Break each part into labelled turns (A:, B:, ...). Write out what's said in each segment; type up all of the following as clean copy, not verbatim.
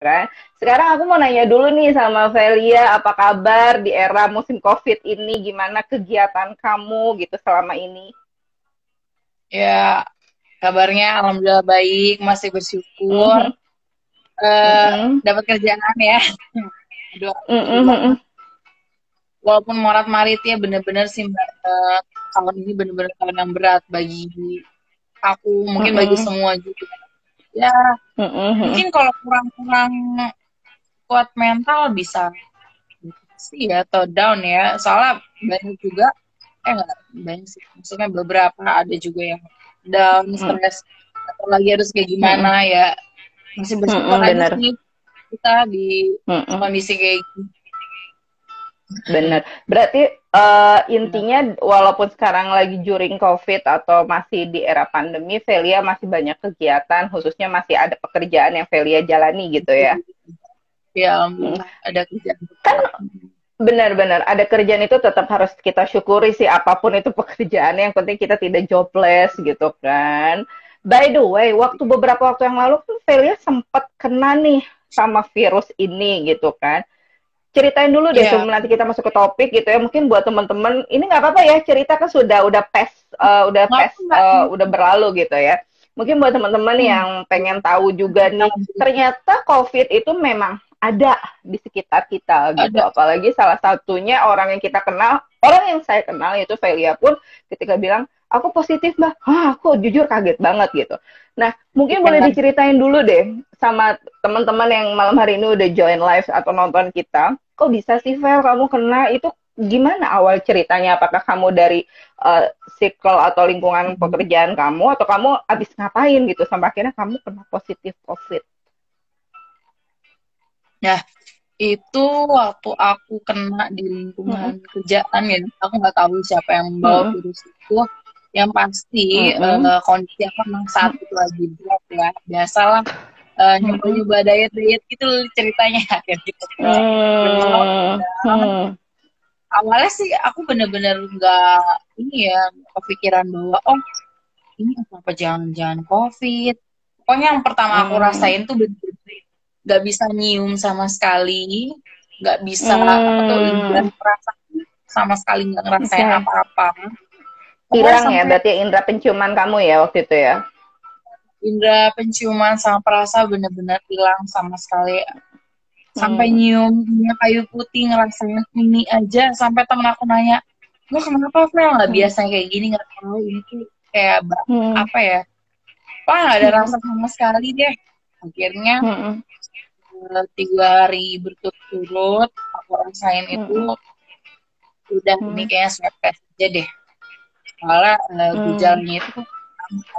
A: kan. Sekarang aku mau nanya dulu nih sama Velia, apa kabar di era musim COVID ini? Gimana kegiatan kamu gitu selama ini?
B: Ya, kabarnya alhamdulillah baik, masih bersyukur.
A: Mhm,
B: eh
A: mhm,
B: Dapat kerjaan ya. Aduh,
A: mhm,
B: sedih banget.
A: mhm,
B: Walaupun Maret-Maret ya bener-bener sih Mbak, tahun ini bener-bener tahun yang berat bagi aku, mungkin bagi
A: mhm,
B: semua juga. Ya,
A: mhm, mhm.
B: mungkin kalau kurang-kurang kuat mental bisa sih ya atau down ya. Soalnya banyak juga, enggak banyak sih. Maksudnya beberapa ada juga yang down,
A: Mhm,
B: stres, atau lagi harus kayak gimana
A: mhm,
B: ya. Masih bersyukur
A: mhm,
B: aja
A: bener.
B: sih kita di
A: Mhm.
B: kondisi kayak gini.
A: Bener. Berarti
B: Ya,
A: intinya walaupun sekarang lagi during COVID atau masih di era pandemi, Velia masih banyak kegiatan, khususnya masih ada pekerjaan yang Velia jalani gitu ya.
B: ya
A: Hmm.
B: alhamdulillah ada kerjaan
A: Kan
B: tetap.
A: benar-benar ada kerjaan itu tetap harus kita syukuri sih, apapun itu pekerjaannya, yang penting kita tidak jobless gitu kan. By the way, beberapa waktu yang lalu tuh Velia sempat kena nih sama virus ini gitu kan. Ceritain dulu deh
B: Ya,
A: sebelum nanti kita masuk ke topik gitu ya, mungkin buat teman-teman ini nggak apa-apa ya, cerita kan udah past
B: nggak apa nggak.
A: udah berlalu gitu ya, mungkin buat teman-teman yang pengen tahu juga nih, ternyata COVID itu memang ada di sekitar kita gitu,
B: Ada.
A: apalagi salah satunya orang yang kita kenal, orang yang saya kenal itu Velia pun ketika bilang aku positif mbak, aku jujur kaget banget gitu. Nah mungkin boleh
B: Ya,
A: diceritain dulu deh sama teman-teman yang malam hari ini udah join live atau nonton kita, kok bisa sih Vel kamu kena itu, gimana awal ceritanya, apakah kamu dari circle atau lingkungan pekerjaan kamu atau kamu abis ngapain gitu sampai akhirnya kamu kena positif COVID.
B: ya itu waktu aku kena di lingkungan
A: Mm-mm.
B: kerjaan ya, aku nggak tahu siapa yang membawa
A: Mm-mm.
B: virus itu. Yang pasti
A: Mm-mm.
B: kondisi aku memang saat itu lagi drop ya. Biasalah
A: Mm-mm.
B: nyoba-nyoba diet-diet gitu ceritanya kayak gitu. Drop.
A: Mm. Mm.
B: Awalnya sih aku bener-bener nggak ini ya kepikiran bahwa oh ini apa jangan-jangan COVID. Pokoknya yang pertama aku
A: Mm.
B: rasain tuh bener-bener nggak bisa nyium sama sekali, nggak bisa apa tuh lidah
A: Mm.
B: perasa sama sekali nggak
A: Oke,
B: ngerasain
A: okay.
B: apa-apa. Pokoknya
A: Hilang ya
B: sampai
A: berarti indera penciuman kamu ya waktu itu ya.
B: indera penciuman sama perasa bener-bener hilang sama sekali. Sampai
A: Mm.
B: nyium minyak kayu putih ngerasain ini aja. Sampai temen aku nanya, lo kenapa Vel? Nggak
A: Mm.
B: biasa kayak gini, nggak tahu ini tuh kayak
A: Mm.
B: apa ya? Wah nggak ada
A: Mm.
B: rasa sama sekali deh. Akhirnya
A: Mm.
B: 3 hari berturut-turut aku rasain itu
A: Mm.
B: udah ini
A: Mm.
B: kayak swab test aja deh. Soalnya
A: Mm.
B: gejalanya itu tuh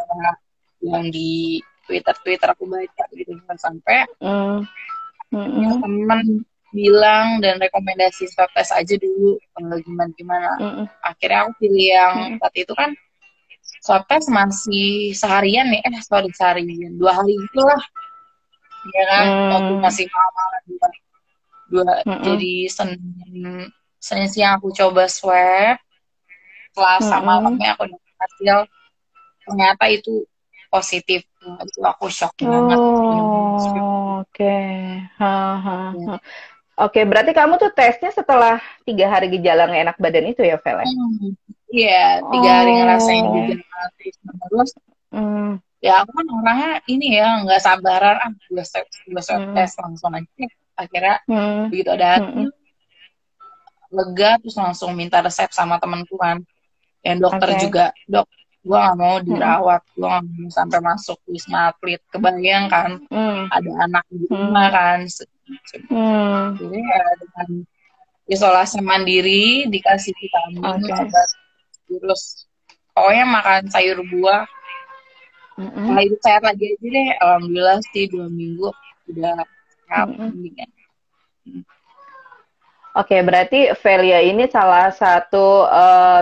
B: kayak yang di Twitter aku baca gitu kan sampai
A: Mm.
B: ya,
A: Mm.
B: teman bilang dan rekomendasi swab test aja dulu gimana gimana.
A: Mm.
B: Akhirnya aku pilih yang
A: Mm.
B: saat itu kan swab test masih seharian nih, sorry seharian 2 hari itulah ya kan waktu
A: Mm.
B: masih malam dua, dua
A: Mm.
B: jadi Senin Senin siang aku coba swab, Selasa
A: Mm.
B: malamnya aku dapat hasil ternyata itu positif. Nah, itu aku shock banget bener-bener shock.
A: Oh, oke. Okay.
B: Ya.
A: Oke, berarti kamu tuh tesnya setelah 3 hari gejala nggak enak badan itu ya, Vele?
B: Iya 3 hari ngerasain
A: Oh.
B: gejala terus
A: Mm.
B: ya aku kan orangnya ini ya nggak sabaran gue swab
A: Mm.
B: test langsung aja. Akhirnya
A: Mm.
B: begitu ada hasil
A: Mm.
B: lega terus langsung minta resep sama temanku kan yang dokter
A: Oke.
B: juga, dok gue nggak mau
A: Mm.
B: dirawat, gue nggak mau sampai masuk wisma atlet, kebayang kan
A: Mm.
B: ada anak di rumah
A: Mm.
B: kan.
A: Mm.
B: Jadi ya dengan isolasi mandiri dikasih vitamin
A: Oke.
B: obat virus, pokoknya makan sayur buah.
A: Mm.
B: Nah, hidup sehat lagi aja deh. Alhamdulillah sih 2 minggu udah sehat
A: Mm.
B: mendingan.
A: Oke, berarti Velia ini salah satu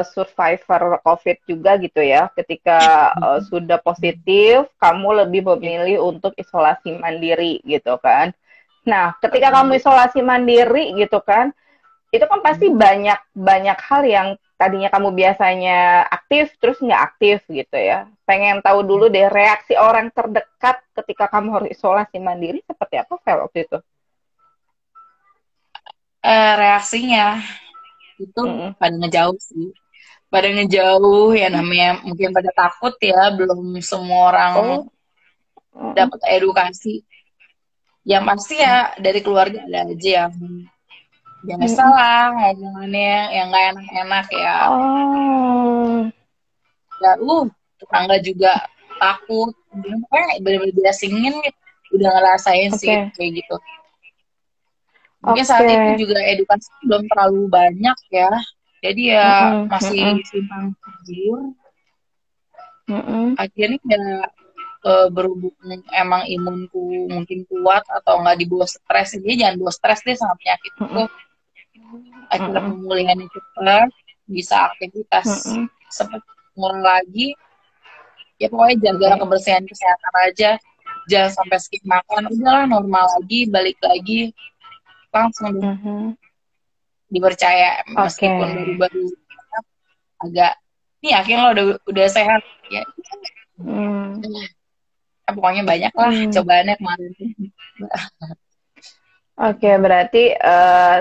A: survivor COVID juga gitu ya. Ketika sudah positif, kamu lebih memilih untuk isolasi mandiri gitu kan. Nah, ketika kamu isolasi mandiri gitu kan, itu kan pasti banyak banyak hal yang tadinya kamu biasanya aktif terus nggak aktif gitu ya. Pengen tahu dulu deh reaksi orang terdekat ketika kamu harus isolasi mandiri seperti apa Vel waktu itu?
B: Reaksinya itu
A: Mm-mm.
B: pada ngejauh sih. Pada ngejauh ya, namanya mungkin pada takut ya, belum semua orang
A: Oh, mm-mm.
B: dapat edukasi. Yang pasti ya dari keluarga ada aja yang biasa
A: Mm-mm.
B: lah ngomongannya yang nggak enak-enak ya.
A: Oh,
B: Ya, tetangga juga takut. Pokoknya bener-bener diasingin gitu. Udah ngerasain sih
A: oke,
B: kayak gitu. Mungkin saat
A: oke.
B: itu juga edukasi belum terlalu banyak ya. Jadi ya
A: Mm-mm.
B: masih
A: Mm-mm.
B: simpang siur.
A: Mm-mm.
B: Akhirnya ya berhubung emang imunku mungkin kuat atau nggak dibawa stres, dia jangan bawa stres deh sama penyakit itu.
A: Mm-mm.
B: Akhirnya
A: Mm-mm.
B: pemulihannya cepat, bisa aktivitas
A: Mm-mm.
B: seperti mulai lagi. Ya pokoknya jaga
A: Oke.
B: kebersihan kesehatan aja, jangan sampai skip makan, udahlah normal lagi, balik lagi langsung deh
A: Mhm.
B: dipercaya,
A: Oke.
B: meskipun baru-baru agak ini yakin lo udah sehat ya.
A: Hmm.
B: Pokoknya banyak lah
A: Hmm.
B: cobaannya kemarin.
A: Oke, berarti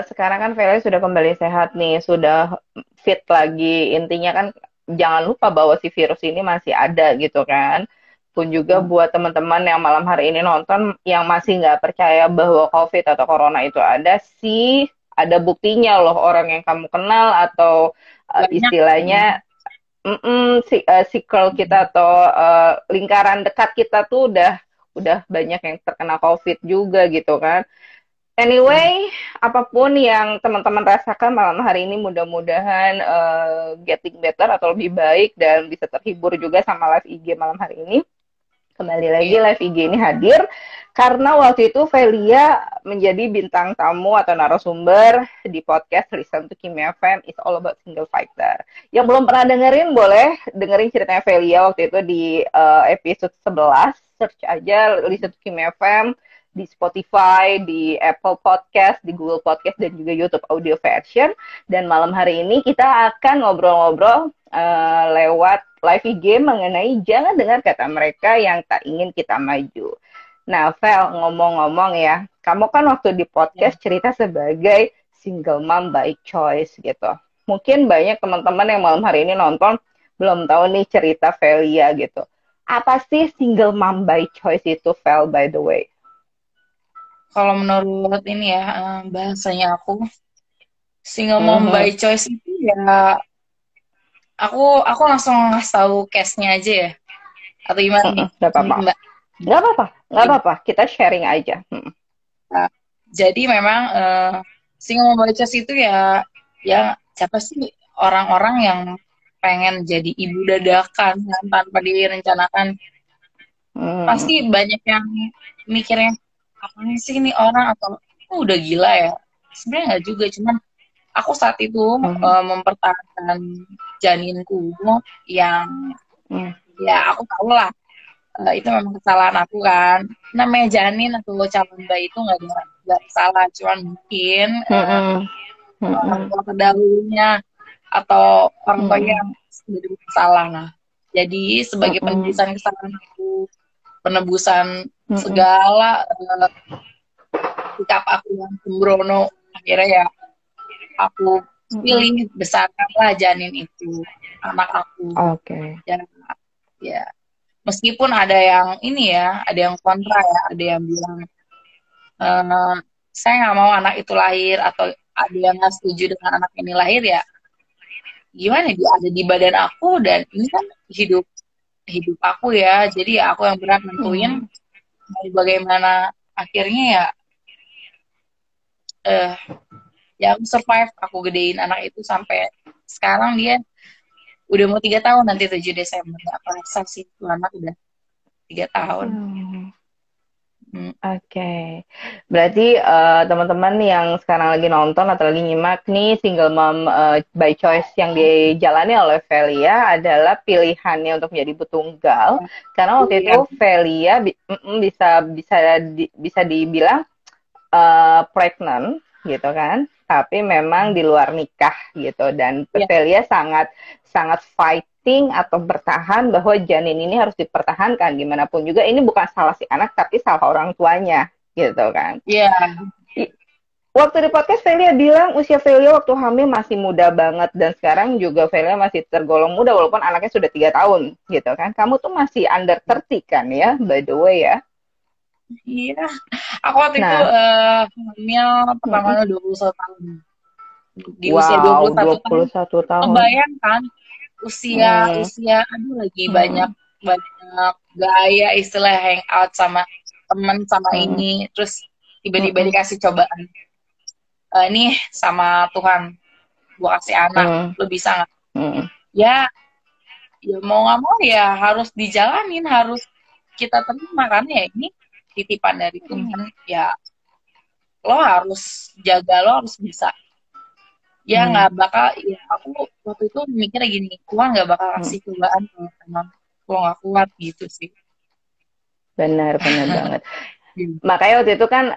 A: sekarang kan Vele sudah kembali sehat nih, sudah fit lagi. Intinya kan jangan lupa bahwa si virus ini masih ada gitu kan. Pun juga buat teman-teman yang malam hari ini nonton yang masih nggak percaya bahwa COVID atau Corona itu ada sih, ada buktinya loh orang yang kamu kenal atau
B: Banyak.
A: istilahnya circle kita atau lingkaran dekat kita tuh udah banyak yang terkena COVID juga gitu kan. Anyway, apapun yang teman-teman rasakan malam hari ini mudah-mudahan getting better atau lebih baik dan bisa terhibur juga sama live IG malam hari ini. Kembali lagi live IG ini hadir karena waktu itu Velia menjadi bintang tamu atau narasumber di podcast Listen to Kimia FM It's All About Single Fighter. Yang belum pernah dengerin boleh dengerin ceritanya Velia waktu itu di episode 11. Search aja Listen to Kimia FM di Spotify, di Apple Podcast, di Google Podcast, dan juga YouTube audio version. Dan malam hari ini kita akan ngobrol-ngobrol lewat live IG mengenai jangan dengar kata mereka yang tak ingin kita maju. Nah, Vel, ngomong-ngomong ya, kamu kan waktu di podcast cerita sebagai single mom by choice gitu. Mungkin banyak teman-teman yang malam hari ini nonton belum tahu nih cerita Velia gitu. Apa sih single mom by choice itu, Vel, by the way?
B: Kalau menurut ini ya, bahasanya aku, single mom by choice itu ya, aku langsung ngasih tahu case-nya aja ya, atau gimana nih
A: Gak apa-apa.
B: Mbak?
A: Gak apa-apa. Gak apa-apa. Kita sharing aja.
B: Nah, jadi memang single mom by choice itu ya, ya siapa sih orang-orang yang pengen jadi ibu dadakan kan, tanpa direncanakan. Pasti banyak yang mikirnya, apa sih ini orang, atau udah gila ya. Sebenarnya nggak juga, cuman aku saat itu mempertahankan janinku yang ya aku tahu lah itu memang kesalahan aku kan. Namanya janin atau calon bayi itu nggak salah, cuman mungkin orang tua terdahulunya atau orang tua yang sudah bersalah. Nah, jadi sebagai penebusan kesalahan aku, penebusan segala sikap aku yang sembrono, akhirnya ya aku pilih besarkanlah janin itu, anak aku.
A: Oke.
B: Dan ya meskipun ada yang ini ya, ada yang kontra ya, ada yang bilang saya nggak mau anak itu lahir, atau ada yang nggak setuju dengan anak ini lahir, ya gimana, dia ada di badan aku dan ini kan hidup aku ya, jadi ya aku yang berat nentuin bagaimana. Akhirnya ya ya aku survive, aku gedein anak itu sampai sekarang dia udah mau 3 tahun, nanti 7 Desember. Gak kerasa sih, tuh anak udah 3 tahun.
A: Oke. Berarti teman-teman yang sekarang lagi nonton atau lagi nyimak nih single mom by choice yang dijalani oleh Velia adalah pilihannya untuk menjadi ibu tunggal. Karena waktu itu Velia bisa dibilang pregnant gitu kan, tapi memang di luar nikah gitu. Dan
B: Iya.
A: Velia sangat sangat fighting atau bertahan bahwa janin ini harus dipertahankan gimana pun juga. Ini bukan salah si anak tapi salah orang tuanya gitu kan.
B: Iya.
A: Waktu di podcast Velia bilang usia Velia waktu hamil masih muda banget, dan sekarang juga Velia masih tergolong muda walaupun anaknya sudah 3 tahun gitu kan. Kamu tuh masih under 30 kan ya, by the way ya.
B: Iya. Aku waktu itu
A: Nah,
B: hamil pertamanya 21 tahun. Di usia
A: wow,
B: 21 tahun.
A: 21 tahun.
B: Kebayangkan usia aduh lagi banyak gaya istilah hangout sama temen sama ini, terus tiba-tiba dikasih cobaan. Nih sama Tuhan gua kasih anak, lu bisa nggak? Ya mau nggak mau ya harus dijalanin, harus kita terima karena ya ini titipan dari Tuhan. Ya lo harus jaga, lo harus bisa. Ya nggak bakal, ya aku waktu itu mikirnya gini, Tuhan nggak bakal kasih cobaan kalau emang lo nggak kuat gitu sih.
A: Benar banget. Makanya waktu itu kan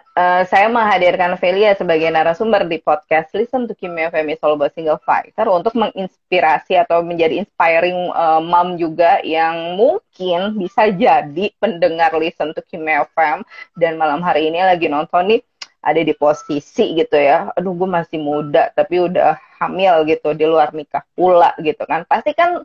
A: saya menghadirkan Velia sebagai narasumber di podcast Listen to Kimia FM is all about single fighter untuk menginspirasi atau menjadi inspiring mom juga yang mungkin bisa jadi pendengar Listen to Kimia FM dan malam hari ini lagi nonton nih, ada di posisi gitu ya, aduh gue masih muda tapi udah hamil gitu, di luar nikah pula gitu kan. Pasti kan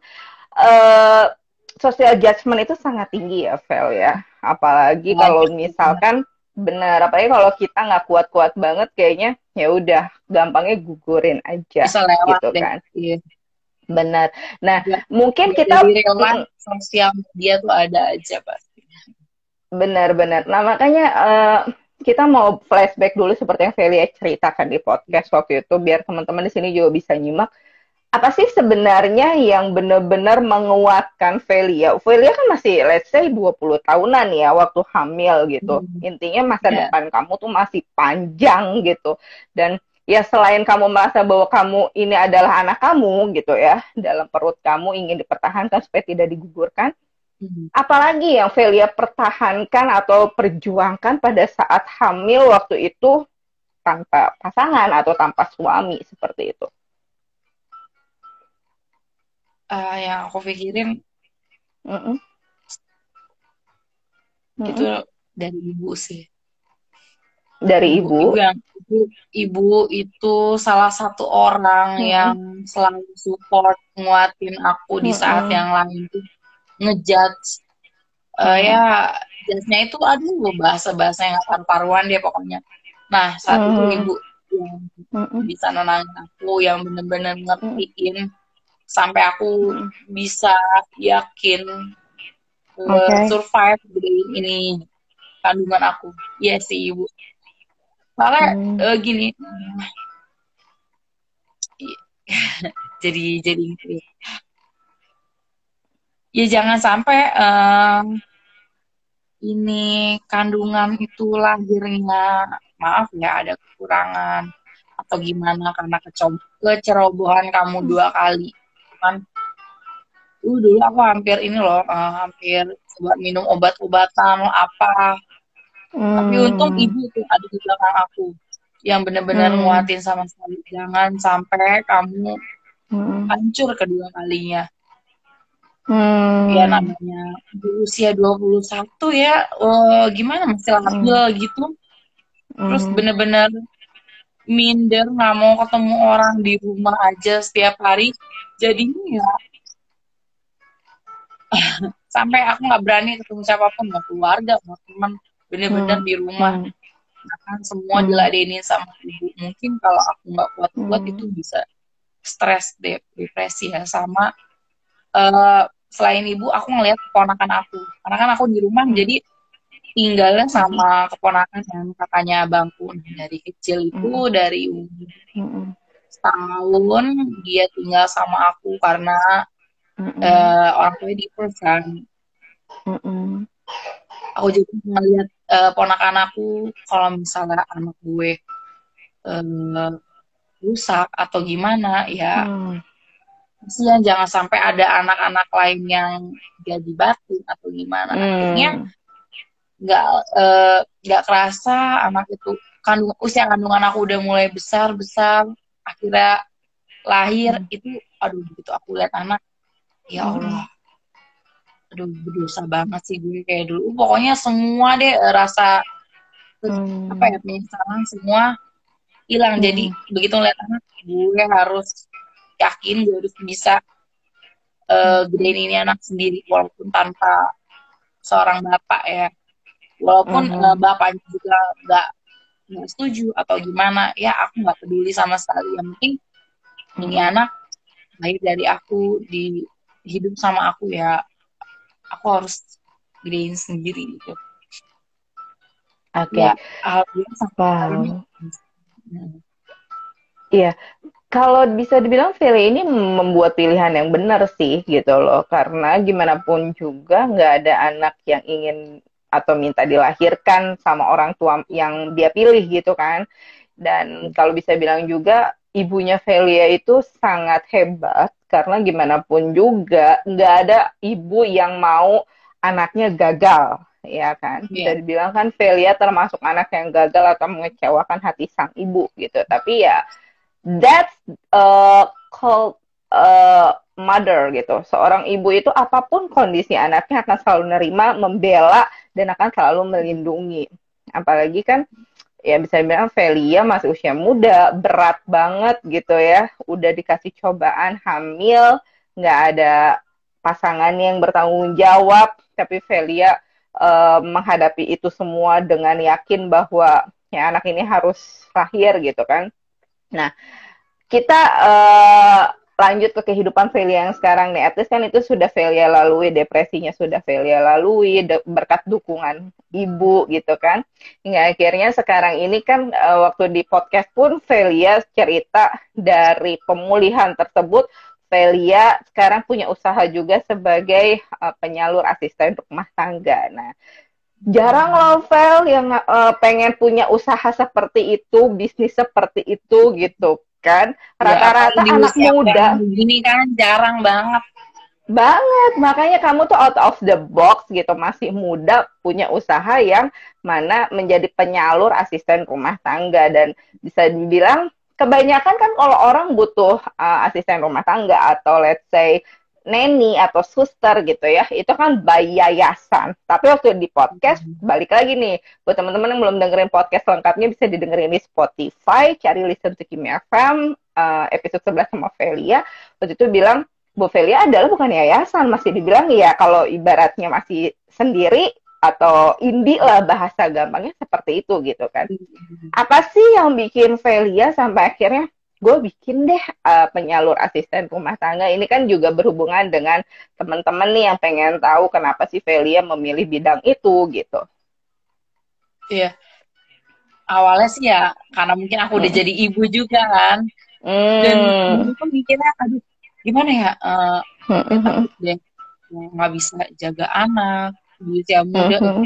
A: social judgment itu sangat tinggi ya, Vel ya. Apalagi kalau misalkan benar, apalagi kalau kita nggak kuat-kuat banget, kayaknya ya udah gampangnya gugurin aja
B: bisa lewat
A: gitu
B: deh.
A: kan.
B: Iya.
A: Benar. Nah,
B: Ya,
A: mungkin kita
B: sosial media tuh ada aja pasti.
A: Benar-benar. Nah, makanya kita mau flashback dulu seperti yang Velia ceritakan di podcast waktu itu, biar teman-teman di sini juga bisa nyimak. Apa sih sebenarnya yang benar-benar menguatkan Velia? Velia kan masih, let's say, 20 tahunan ya waktu hamil gitu. Intinya masa depan kamu tuh masih panjang gitu. Dan ya selain kamu merasa bahwa kamu ini adalah anak kamu gitu ya, dalam perut kamu ingin dipertahankan supaya tidak digugurkan, apalagi yang Velia pertahankan atau perjuangkan pada saat hamil waktu itu tanpa pasangan atau tanpa suami seperti itu?
B: Yang aku pikirin itu dari ibu sih.
A: Dari ibu?
B: Ibu itu salah satu orang yang selalu support, nguatin aku di saat yang lain tuh ngejudge. Ya judge-nya itu aduh bahasa-bahasa yang paru-paruan dia pokoknya. Nah saat itu ibu yang bisa nenangin aku, yang bener-bener ngertiin sampai aku bisa yakin survive ini kandungan aku. Iya sih ibu. Soalnya gini, jadi ya jangan sampai ini kandungan itu lahirnya maaf ya ada kekurangan atau gimana karena kecerobohan kamu 2 kali kan. Dulu aku hampir ini loh, hampir coba minum obat-obatan apa. Tapi untung ibu tuh ada di belakang aku yang benar-benar nguatin sama sekali. Jangan sampai kamu hancur kedua kalinya. Ya namanya di usia 21 ya, gimana masih labil gitu. Terus benar-benar minder, nggak mau ketemu orang di rumah aja setiap hari. Jadinya ya sampai aku nggak berani ketemu siapapun, nggak keluarga, nggak teman, bener-bener di rumah. Nah, kan semua diladenin sama ibu. Mungkin kalau aku nggak kuat-kuat itu bisa stres, depresi ya. Sama selain ibu, aku ngeliat keponakan aku. Karena kan aku di rumah, jadi tinggalnya sama keponakan yang kakaknya abangku. Dari kecil itu, dari umur setahun, dia tinggal sama aku karena orang tuanya divorce kan. Aku juga ngeliat ponakan aku, kalau misalnya anak gue rusak atau gimana ya kasihan, jangan sampai ada anak-anak lain yang jadi batu atau gimana. Akhirnya nggak kerasa anak itu usia kandungan aku udah mulai besar, akhirnya lahir, itu aduh begitu aku lihat anak, ya Allah, aduh berdosa banget sih gue kayak dulu. Pokoknya semua deh rasa apa ya, penyesalan semua hilang. Jadi begitu ngeliat anak, gue harus yakin gue harus bisa gedein ini anak sendiri walaupun tanpa seorang bapak ya. Walaupun bapaknya juga nggak setuju atau gimana, ya aku nggak peduli sama sekali. Yang penting ini anak lahir dari aku, di hidup sama aku, ya aku harus gedein sendiri gitu.
A: Oke.
B: Ya, alhamdulillah sampai ini.
A: Iya, kalau bisa dibilang Feli ini membuat pilihan yang benar sih gitu loh, karena gimana pun juga nggak ada anak yang ingin atau minta dilahirkan sama orang tua yang dia pilih gitu kan. Dan kalau bisa bilang juga ibunya Velia itu sangat hebat, karena gimana pun juga nggak ada ibu yang mau anaknya gagal, ya kan. Bisa dibilang kan Velia termasuk anak yang gagal atau mengecewakan hati sang ibu gitu. Tapi ya that's called mother gitu. Seorang ibu itu apapun kondisi anaknya akan selalu nerima, membela, dan akan selalu melindungi. Apalagi kan ya bisa bilang Velia masih usia muda, berat banget gitu ya. Udah dikasih cobaan hamil, nggak ada pasangan yang bertanggung jawab, tapi Velia menghadapi itu semua dengan yakin bahwa ya anak ini harus lahir gitu kan. Nah, kita lanjut ke kehidupan Velia yang sekarang nih. At least kan itu sudah Velia lalui, depresinya sudah Velia lalui, berkat dukungan ibu gitu kan. Hingga akhirnya sekarang ini kan waktu di podcast pun Velia cerita dari pemulihan tersebut, Velia sekarang punya usaha juga sebagai penyalur asisten rumah tangga. Nah, jarang loh Vel yang pengen punya usaha seperti itu, bisnis seperti itu gitu kan. Rata-rata
B: ya,
A: anak muda
B: ini kan jarang banget.
A: Makanya kamu tuh out of the box gitu, masih muda punya usaha yang mana menjadi penyalur asisten rumah tangga. Dan bisa dibilang kebanyakan kan kalau orang butuh asisten rumah tangga atau let's say neni atau suster gitu ya, itu kan by yayasan. Tapi waktu di podcast, balik lagi nih, buat teman-teman yang belum dengerin podcast lengkapnya bisa didengerin di Spotify, cari Listen to Kimi FM, episode 11 sama Velia. Waktu itu bilang, Bu Velia adalah bukan yayasan, masih dibilang ya kalau ibaratnya masih sendiri atau indie lah bahasa gampangnya seperti itu gitu kan. Apa sih yang bikin Velia sampai akhirnya gue bikin deh penyalur asisten rumah tangga? Ini kan juga berhubungan dengan teman-teman nih yang pengen tahu kenapa sih Velia memilih bidang itu gitu.
B: Iya. Awalnya sih ya karena mungkin aku udah jadi ibu juga kan. Dan dulu tuh mikirnya aduh gimana ya, takut deh nggak bisa jaga anak di usia muda.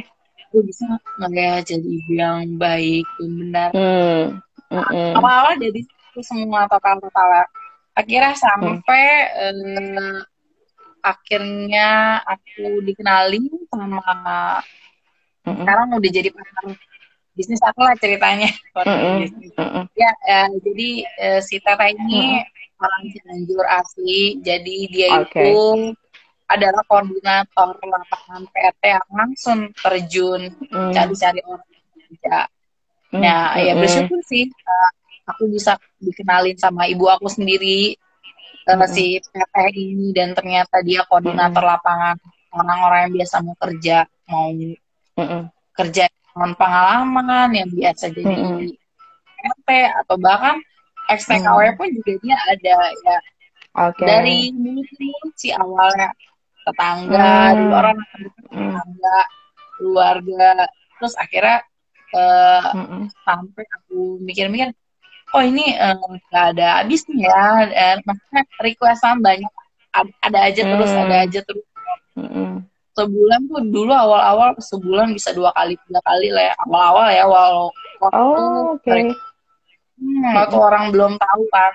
B: Gue bisa nggak jadi ibu yang baik dan benar. Awal-awal jadi itu semua total akhirnya sampai akhirnya aku dikenalin sama sekarang udah jadi partner bisnis aku lah ceritanya. Ya, jadi si Tata ini orang Cianjur asli, jadi dia itu adalah koordinator lapangan PT yang langsung terjun cari-cari orang kerja. Nah, ya bersyukur sih aku bisa dikenalin sama ibu aku sendiri si PT ini, dan ternyata dia koordinator lapangan orang-orang yang biasa mau kerja, kerja dengan pengalaman yang biasa jadi PT atau bahkan XTKW pun juga dia ada ya. Dari mulut si awalnya tetangga, dulu orang tetangga, keluarga, terus akhirnya sampai aku mikir-mikir, oh ini nggak ada habisnya ya, dan maksudnya requestan banyak, ada aja terus. Sebulan tuh dulu awal-awal sebulan bisa 2 kali 3 kali lah ya, awal-awal ya, waktu orang belum tahu kan.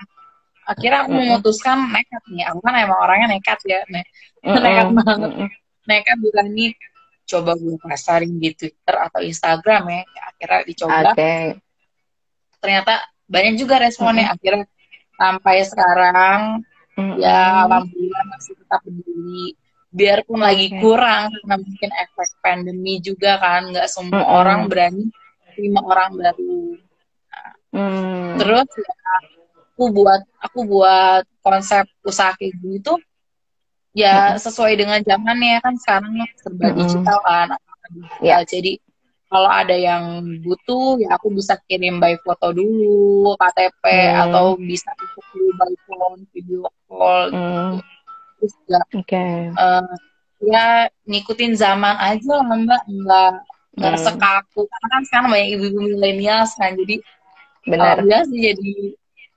B: Akhirnya aku memutuskan nekat nih, aku kan emang orangnya nekat ya, nekat banget, nekat berani coba gue pasarin di Twitter atau Instagram ya, akhirnya dicoba. ternyata banyak juga responnya. Akhirnya sampai sekarang ya alhamdulillah masih tetap peduli. Biarpun lagi
A: Oke.
B: kurang karena mungkin efek pandemi juga kan, nggak semua orang berani terima orang baru. Terus ya, aku buat konsep usaha kayak gitu ya sesuai dengan zamannya kan, sekarang serba digital kan, digital.
A: Ya.
B: Jadi kalau ada yang butuh ya aku bisa kirim by foto dulu, KTP, atau bisa untuk dulu by phone, video call gitu. Terus juga
A: Oke.
B: ya ngikutin zaman aja lah Mbak, nggak sekaku karena kan sekarang banyak ibu-ibu milenial kan, jadi
A: Benar.
B: alhamdulillah sih jadi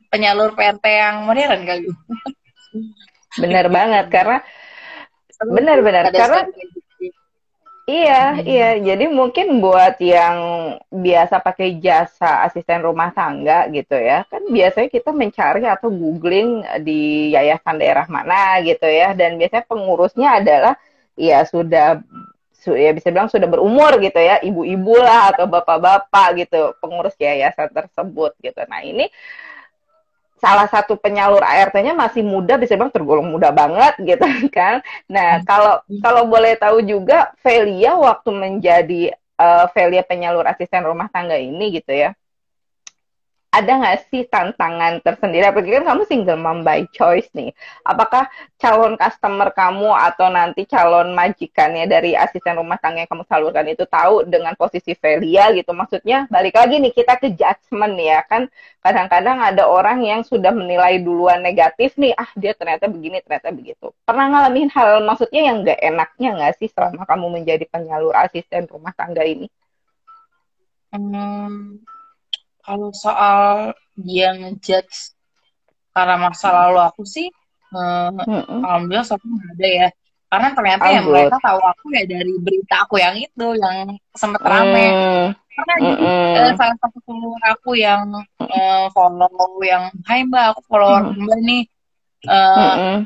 B: penyalur PRT yang modern kali.
A: Benar banget karena
B: Seru sih
A: benar-benar
B: ada
A: karena
B: story kayak gitu.
A: iya, jadi mungkin buat yang biasa pakai jasa asisten rumah tangga gitu ya, kan biasanya kita mencari atau googling di yayasan daerah mana gitu ya, dan biasanya pengurusnya adalah ya ya bisa bilang sudah berumur gitu ya, ibu-ibu lah atau bapak-bapak gitu, pengurus yayasan tersebut gitu. Nah ini salah satu penyalur ART-nya masih muda, bisa bilang tergolong muda banget gitu kan. Nah, kalau boleh tahu juga Velia waktu menjadi Velia penyalur asisten rumah tangga ini gitu ya, ada nggak sih tantangan tersendiri? Apalagi kan kamu single mom by choice nih. Apakah calon customer kamu atau nanti calon majikannya dari asisten rumah tangga yang kamu salurkan itu tahu dengan posisi Velia gitu? Maksudnya balik lagi nih kita ke judgement ya kan. Kadang-kadang ada orang yang sudah menilai duluan negatif nih, dia ternyata begini, ternyata begitu. Pernah ngalamin hal maksudnya yang nggak enaknya nggak sih selama kamu menjadi penyalur asisten rumah tangga ini?
B: Kalau soal dia ngejudge karena masa lalu aku sih, alhamdulillah so nggak ada ya. Karena ternyata ya mereka tahu aku ya dari berita aku yang itu, yang sempat rame. Karena jadi salah satu follower aku yang follow, yang hai Mbak, aku follower Mbak nih.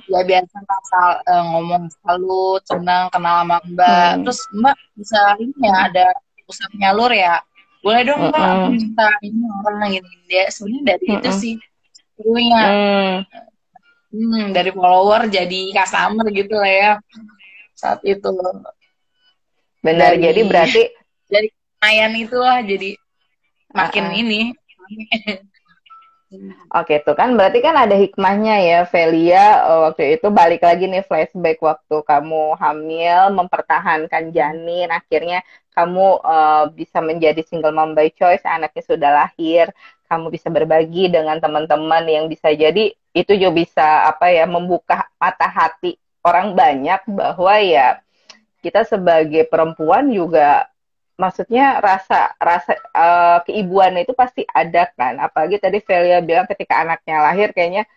B: Ya biasa asal ngomong salut, senang kenal sama Mbak. Terus Mbak bisa ini ya, ada usaha penyalur ya, boleh dong Mbak aku minta ini orang gitu dia. Sebenarnya dari itu sih serunya, dari follower jadi customer gitu lah ya saat itu.
A: Benar, jadi berarti
B: dari kenayan itulah jadi makin ini.
A: Oke, itu kan berarti kan ada hikmahnya ya, Velia. Waktu itu balik lagi nih flashback waktu kamu hamil, mempertahankan janin, akhirnya kamu bisa menjadi single mom by choice, anaknya sudah lahir, kamu bisa berbagi dengan teman-teman yang bisa jadi itu juga bisa apa ya membuka mata hati orang banyak bahwa ya kita sebagai perempuan juga maksudnya rasa keibuan itu pasti ada kan, apalagi tadi Velia bilang ketika anaknya lahir kayaknya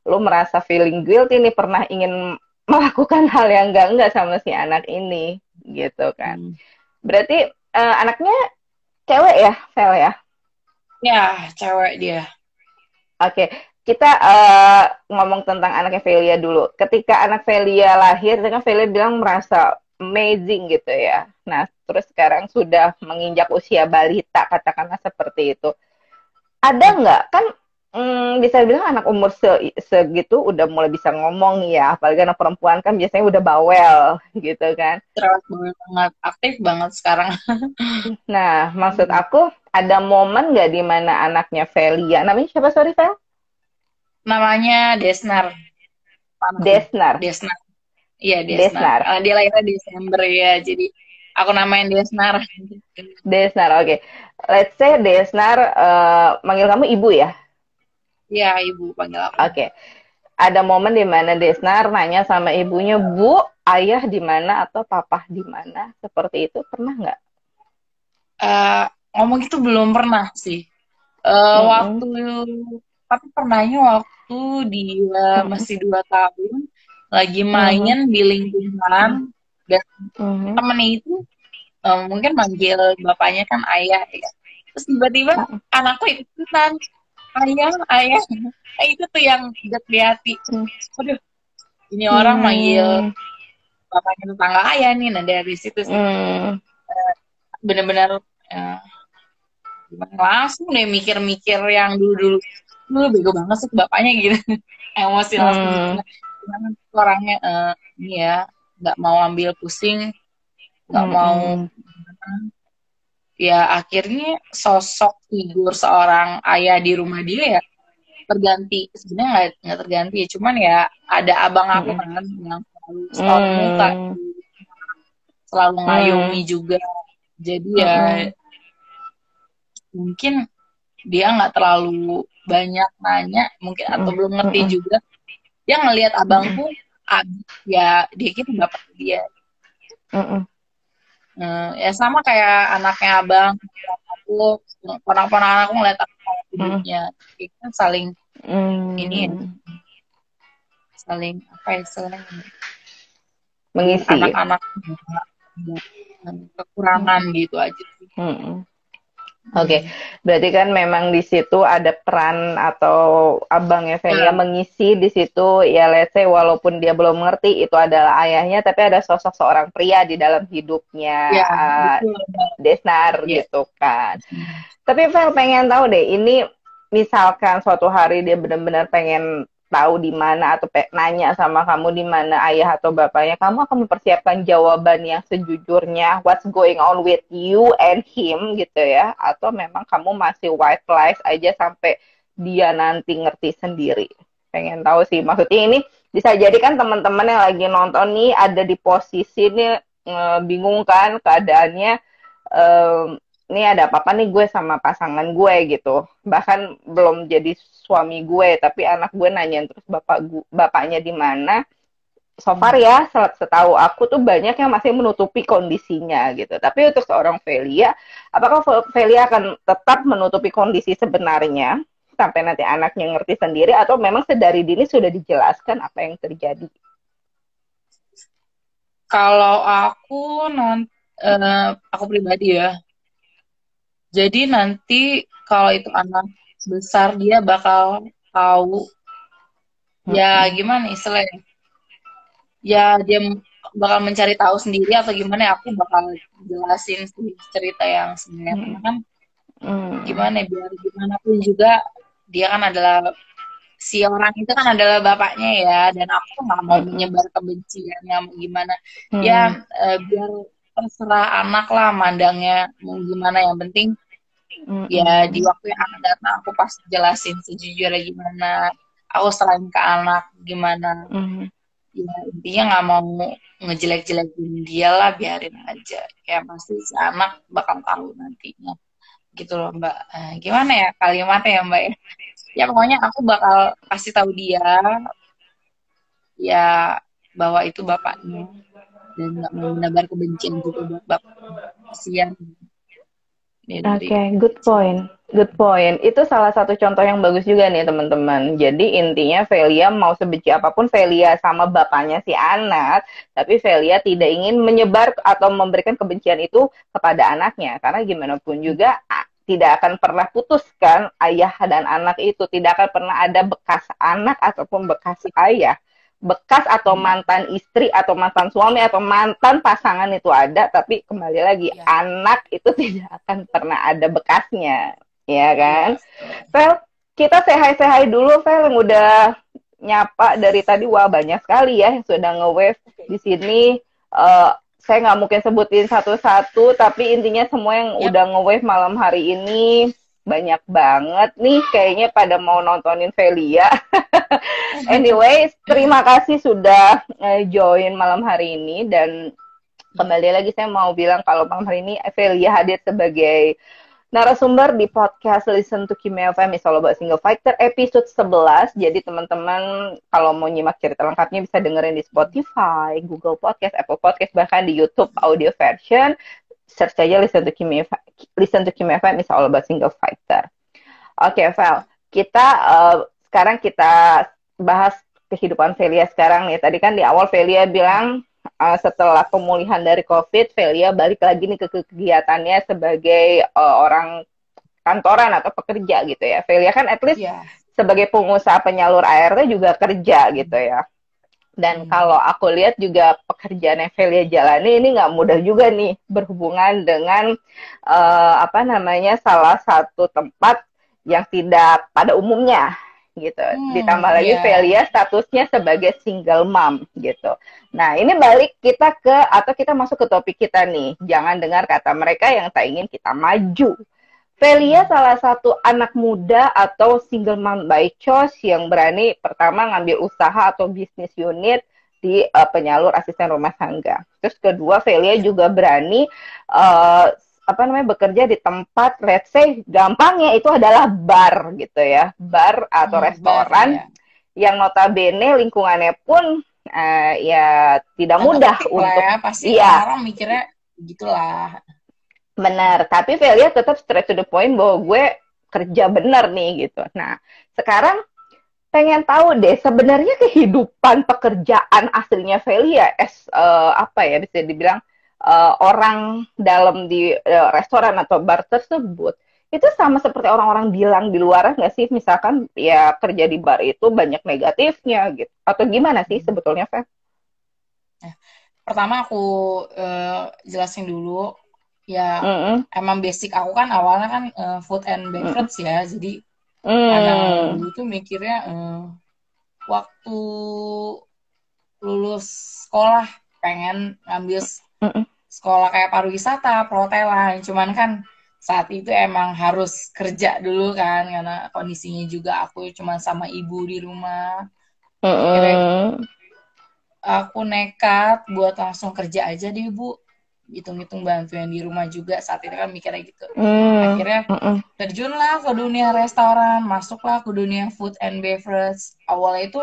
A: lu merasa feeling guilty nih, pernah ingin melakukan hal yang enggak sama si anak ini gitu kan. Berarti anaknya cewek ya, Vel ya?
B: Ya, cewek dia.
A: Oke, kita ngomong tentang anaknya Velia dulu. Ketika anak Velia lahir, kan Velia bilang merasa amazing gitu ya. Nah, terus sekarang sudah menginjak usia balita, katakanlah seperti itu. Ada nggak? Kan bisa bilang anak umur segitu udah mulai bisa ngomong ya, apalagi anak perempuan kan biasanya udah bawel gitu kan.
B: Terus banget, aktif banget sekarang.
A: Nah, maksud aku ada momen nggak di mana anaknya Velia, namanya siapa, sorry Vel?
B: Namanya Desnar.
A: Desnar.
B: Iya, Desnar. Dia lahirnya Desember ya, jadi aku namain Desnar.
A: Desnar, oke. Let's say Desnar manggil kamu ibu ya?
B: Iya, ibu panggil aku.
A: Oke. Ada momen di mana Desnar nanya sama ibunya, Bu, ayah di mana atau papa di mana? Seperti itu pernah nggak?
B: Ngomong itu belum pernah sih. Tapi pernahnya waktu dia masih 2 tahun, lagi main di lingkungan, dan temennya itu mungkin manggil bapaknya kan ayah ya. Terus tiba-tiba anakku ikutan, ayah. Itu tuh yang udah di hati. Aduh, ini orang manggil bapaknya tetangga ayah nih. Nah dari situ sih benar-benar gimana, langsung deh mikir-mikir yang dulu-dulu, lu bego banget sih bapaknya gitu. Emosi langsung gitu. Gimana orangnya ini ya, nggak mau ambil pusing, nggak mau, ya akhirnya sosok figur seorang ayah di rumah dia ya terganti, sebenarnya nggak terganti ya, cuman ya ada abang aku kan yang selalu store muka, selalu ngayomi juga, jadi ya mungkin dia nggak terlalu banyak nanya mungkin, atau belum ngerti juga, dia ngelihat abangku ya dia kira bapak dia. Ya sama kayak anaknya abang, aku ponak-ponak aku ngeliat aku hidupnya, kita saling ini ya, saling apa ya, saling
A: mengisi
B: anak-anak kekurangan gitu aja sih.
A: Oke, berarti kan memang di situ ada peran atau abangnya Velia mengisi di situ, ya let's say walaupun dia belum ngerti itu adalah ayahnya, tapi ada sosok seorang pria di dalam hidupnya Desnar gitu kan. Tapi Vel pengen tahu deh, ini misalkan suatu hari dia benar-benar pengen tahu di mana atau nanya sama kamu di mana ayah atau bapaknya, kamu akan mempersiapkan jawaban yang sejujurnya what's going on with you and him gitu ya, atau memang kamu masih white lies aja sampai dia nanti ngerti sendiri? Pengen tahu sih, maksudnya ini bisa jadi kan teman-teman yang lagi nonton nih ada di posisi nih bingung kan keadaannya, ini ada apa-apa nih gue sama pasangan gue gitu, bahkan belum jadi suami gue tapi anak gue nanyain terus bapaknya di mana. So far ya setahu aku tuh banyak yang masih menutupi kondisinya gitu. Tapi untuk seorang Velia, apakah Velia akan tetap menutupi kondisi sebenarnya sampai nanti anaknya ngerti sendiri, atau memang sedari dini sudah dijelaskan apa yang terjadi?
B: Kalau aku aku pribadi ya, jadi nanti kalau itu anak besar dia bakal tahu ya gimana istilahnya, ya dia bakal mencari tahu sendiri atau gimana ya, aku bakal jelasin cerita yang sebenarnya kan gimana, biar gimana pun juga dia kan adalah, si orang itu kan adalah bapaknya ya, dan aku nggak mau menyebar kebencian yang gimana ya, biar terserah anak lah mandangnya mau gimana, yang penting ya di waktu yang akan datang aku pasti jelasin sejujurnya gimana aku selain ke anak gimana. Ya intinya nggak mau ngejelek-jelekin dia lah, biarin aja, kayak pasti si anak bakal tahu nantinya gitu loh Mbak. Gimana ya kalimatnya ya Mbak ya, ya pokoknya aku bakal kasih tahu dia ya bahwa itu bapaknya, dan nggak mau menebar kebencian juga buat bapak, kasihan.
A: Oke, good point. Good point. Itu salah satu contoh yang bagus juga nih teman-teman. Jadi intinya Velia mau sebenci apapun Velia sama bapaknya si anak, tapi Velia tidak ingin menyebar atau memberikan kebencian itu kepada anaknya. Karena gimana pun juga tidak akan pernah putuskan ayah dan anak itu. Tidak akan pernah ada bekas anak ataupun bekas ayah. Bekas atau mantan istri atau mantan suami atau mantan pasangan itu ada, tapi kembali lagi anak itu tidak akan pernah ada bekasnya, ya kan? Vel, kita say-hi dulu, Vel, yang udah nyapa dari tadi. Wah, banyak sekali ya yang sudah nge-wave di sini. Saya nggak mungkin sebutin satu-satu, tapi intinya semua yang udah nge-wave malam hari ini banyak banget nih, kayaknya pada mau nontonin Velia. Anyway, terima kasih sudah join malam hari ini, dan kembali lagi saya mau bilang kalau malam hari ini Velia hadir sebagai narasumber di podcast Listen to Kimia FM It's All About Single Fighter episode 11. Jadi teman-teman kalau mau nyimak cerita lengkapnya bisa dengerin di Spotify, Google Podcast, Apple Podcast, bahkan di YouTube audio version. Search aja Listen to Kimia FM It's All About Single Fighter. Oke, Vel, kita sekarang kita bahas kehidupan Velia sekarang nih. Tadi kan di awal Velia bilang setelah pemulihan dari COVID, Velia balik lagi nih ke kegiatannya sebagai orang kantoran atau pekerja gitu ya. Velia kan at least sebagai pengusaha penyalur ART juga kerja gitu ya. Dan kalau aku lihat juga pekerjaan yang Velia jalani ini nggak mudah juga nih, berhubungan dengan apa namanya, salah satu tempat yang tidak pada umumnya gitu. Ditambah lagi Velia statusnya sebagai single mom gitu. Nah, ini balik kita kita masuk ke topik kita nih. Jangan dengar kata mereka yang tak ingin kita maju. Velia salah satu anak muda atau single mom by choice yang berani pertama ngambil usaha atau bisnis unit di penyalur asisten rumah tangga. Terus kedua, Velia juga berani bekerja di tempat, let's say gampangnya itu adalah bar gitu ya, bar atau restoran yang notabene lingkungannya pun ya tidak mudah untuk
B: pasti orang mikirnya gitulah.
A: Benar, tapi Velia tetap straight to the point bahwa gue kerja bener nih gitu. Nah, sekarang pengen tahu deh sebenarnya kehidupan pekerjaan aslinya Velia bisa dibilang orang dalam di restoran atau bar tersebut itu sama seperti orang-orang bilang di luar nggak sih? Misalkan ya kerja di bar itu banyak negatifnya gitu. Atau gimana sih sebetulnya, Vel?
B: Pertama aku jelasin dulu. Ya, emang basic aku kan awalnya kan food and beverage ya, jadi emang dulu tuh mikirnya waktu lulus sekolah pengen ngambil sekolah kayak pariwisata, perhotelan, cuman kan saat itu emang harus kerja dulu kan, karena kondisinya juga aku cuma sama ibu di rumah. Akhirnya aku nekat buat langsung kerja aja deh, Bu. Hitung-hitung bantuin di rumah juga saat itu kan mikirnya gitu. Akhirnya terjunlah ke dunia restoran, masuklah ke dunia food and beverage. Awalnya itu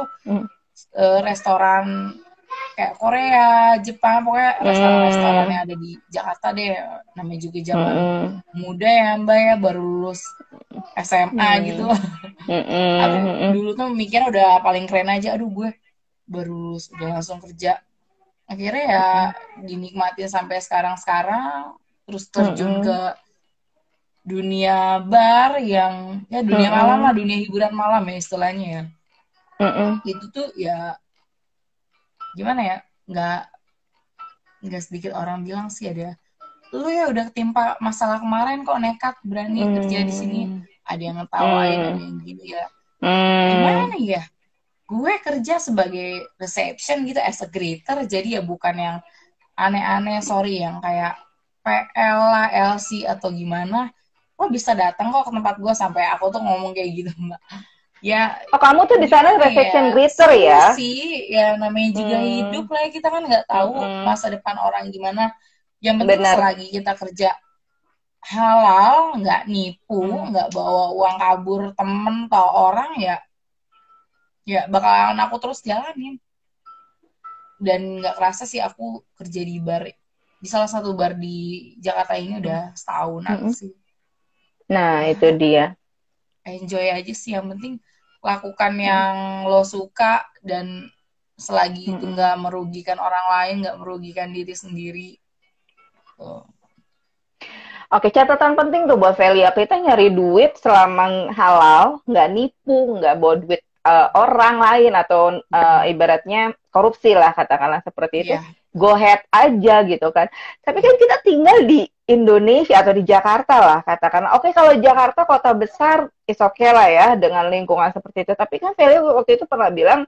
B: restoran kayak Korea, Jepang, pokoknya restoran-restoran yang ada di Jakarta deh. Namanya juga zaman muda ya Mbak ya, baru lulus SMA gitu. Dulu tuh mikirnya udah paling keren aja, aduh gue baru lulus udah langsung kerja. Akhirnya ya dinikmatin sampai sekarang-sekarang, terus terjun ke dunia bar yang ya dunia malam lah, dunia hiburan malam ya istilahnya ya. Itu tuh ya gimana ya, nggak sedikit orang bilang sih ada, lu ya udah ketimpa masalah kemarin kok nekat berani kerja di sini. Ada yang ngetawain, ada yang gini ya. Gimana ya? Gue kerja sebagai reception gitu as a greeter, jadi ya bukan yang aneh-aneh, sorry, yang kayak PL lah, LC atau gimana. Lo bisa datang kok ke tempat gue, sampai aku tuh ngomong kayak gitu, Mbak. Ya,
A: kamu tuh di sana reception greeter ya?
B: Sih, ya namanya juga hidup lah, kita kan nggak tahu masa depan orang gimana. Yang penting selagi kita kerja halal, nggak nipu, nggak bawa uang kabur temen atau orang, ya bakalan aku terus jalanin. Dan nggak kerasa sih aku kerja di bar, di salah satu bar di Jakarta ini udah setahunan sih.
A: Nah, itu dia.
B: Enjoy aja sih, yang penting lakukan yang lo suka, dan selagi itu nggak merugikan orang lain, nggak merugikan diri sendiri.
A: Oke, catatan penting tuh buat Velia, kita nyari duit selama halal, nggak nipu, nggak bawa duit orang lain atau ibaratnya korupsi lah, katakanlah seperti itu. Go ahead aja gitu kan. Tapi kan kita tinggal di Indonesia atau di Jakarta lah, katakanlah. Oke, kalau Jakarta kota besar, is okay lah ya dengan lingkungan seperti itu. Tapi kan Velia waktu itu pernah bilang,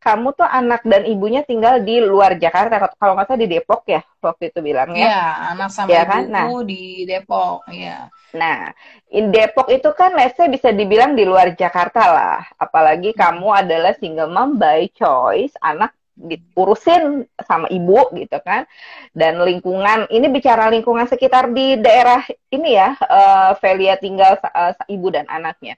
A: kamu tuh anak dan ibunya tinggal di luar Jakarta, kalau nggak salah di Depok ya waktu itu bilangnya.
B: Iya, anak sama
A: ya
B: ibuku
A: kan? Nah,
B: di Depok, ya.
A: Nah, Depok itu kan let's say bisa dibilang di luar Jakarta lah. Apalagi kamu adalah single mom by choice, anak diurusin sama ibu gitu kan. Dan lingkungan, ini bicara lingkungan sekitar di daerah ini ya, Velia tinggal ibu dan anaknya.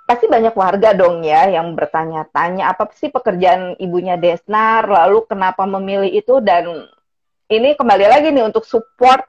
A: Pasti banyak warga dong ya yang bertanya-tanya apa sih pekerjaan ibunya Desnar, lalu kenapa memilih itu, dan ini kembali lagi nih untuk support.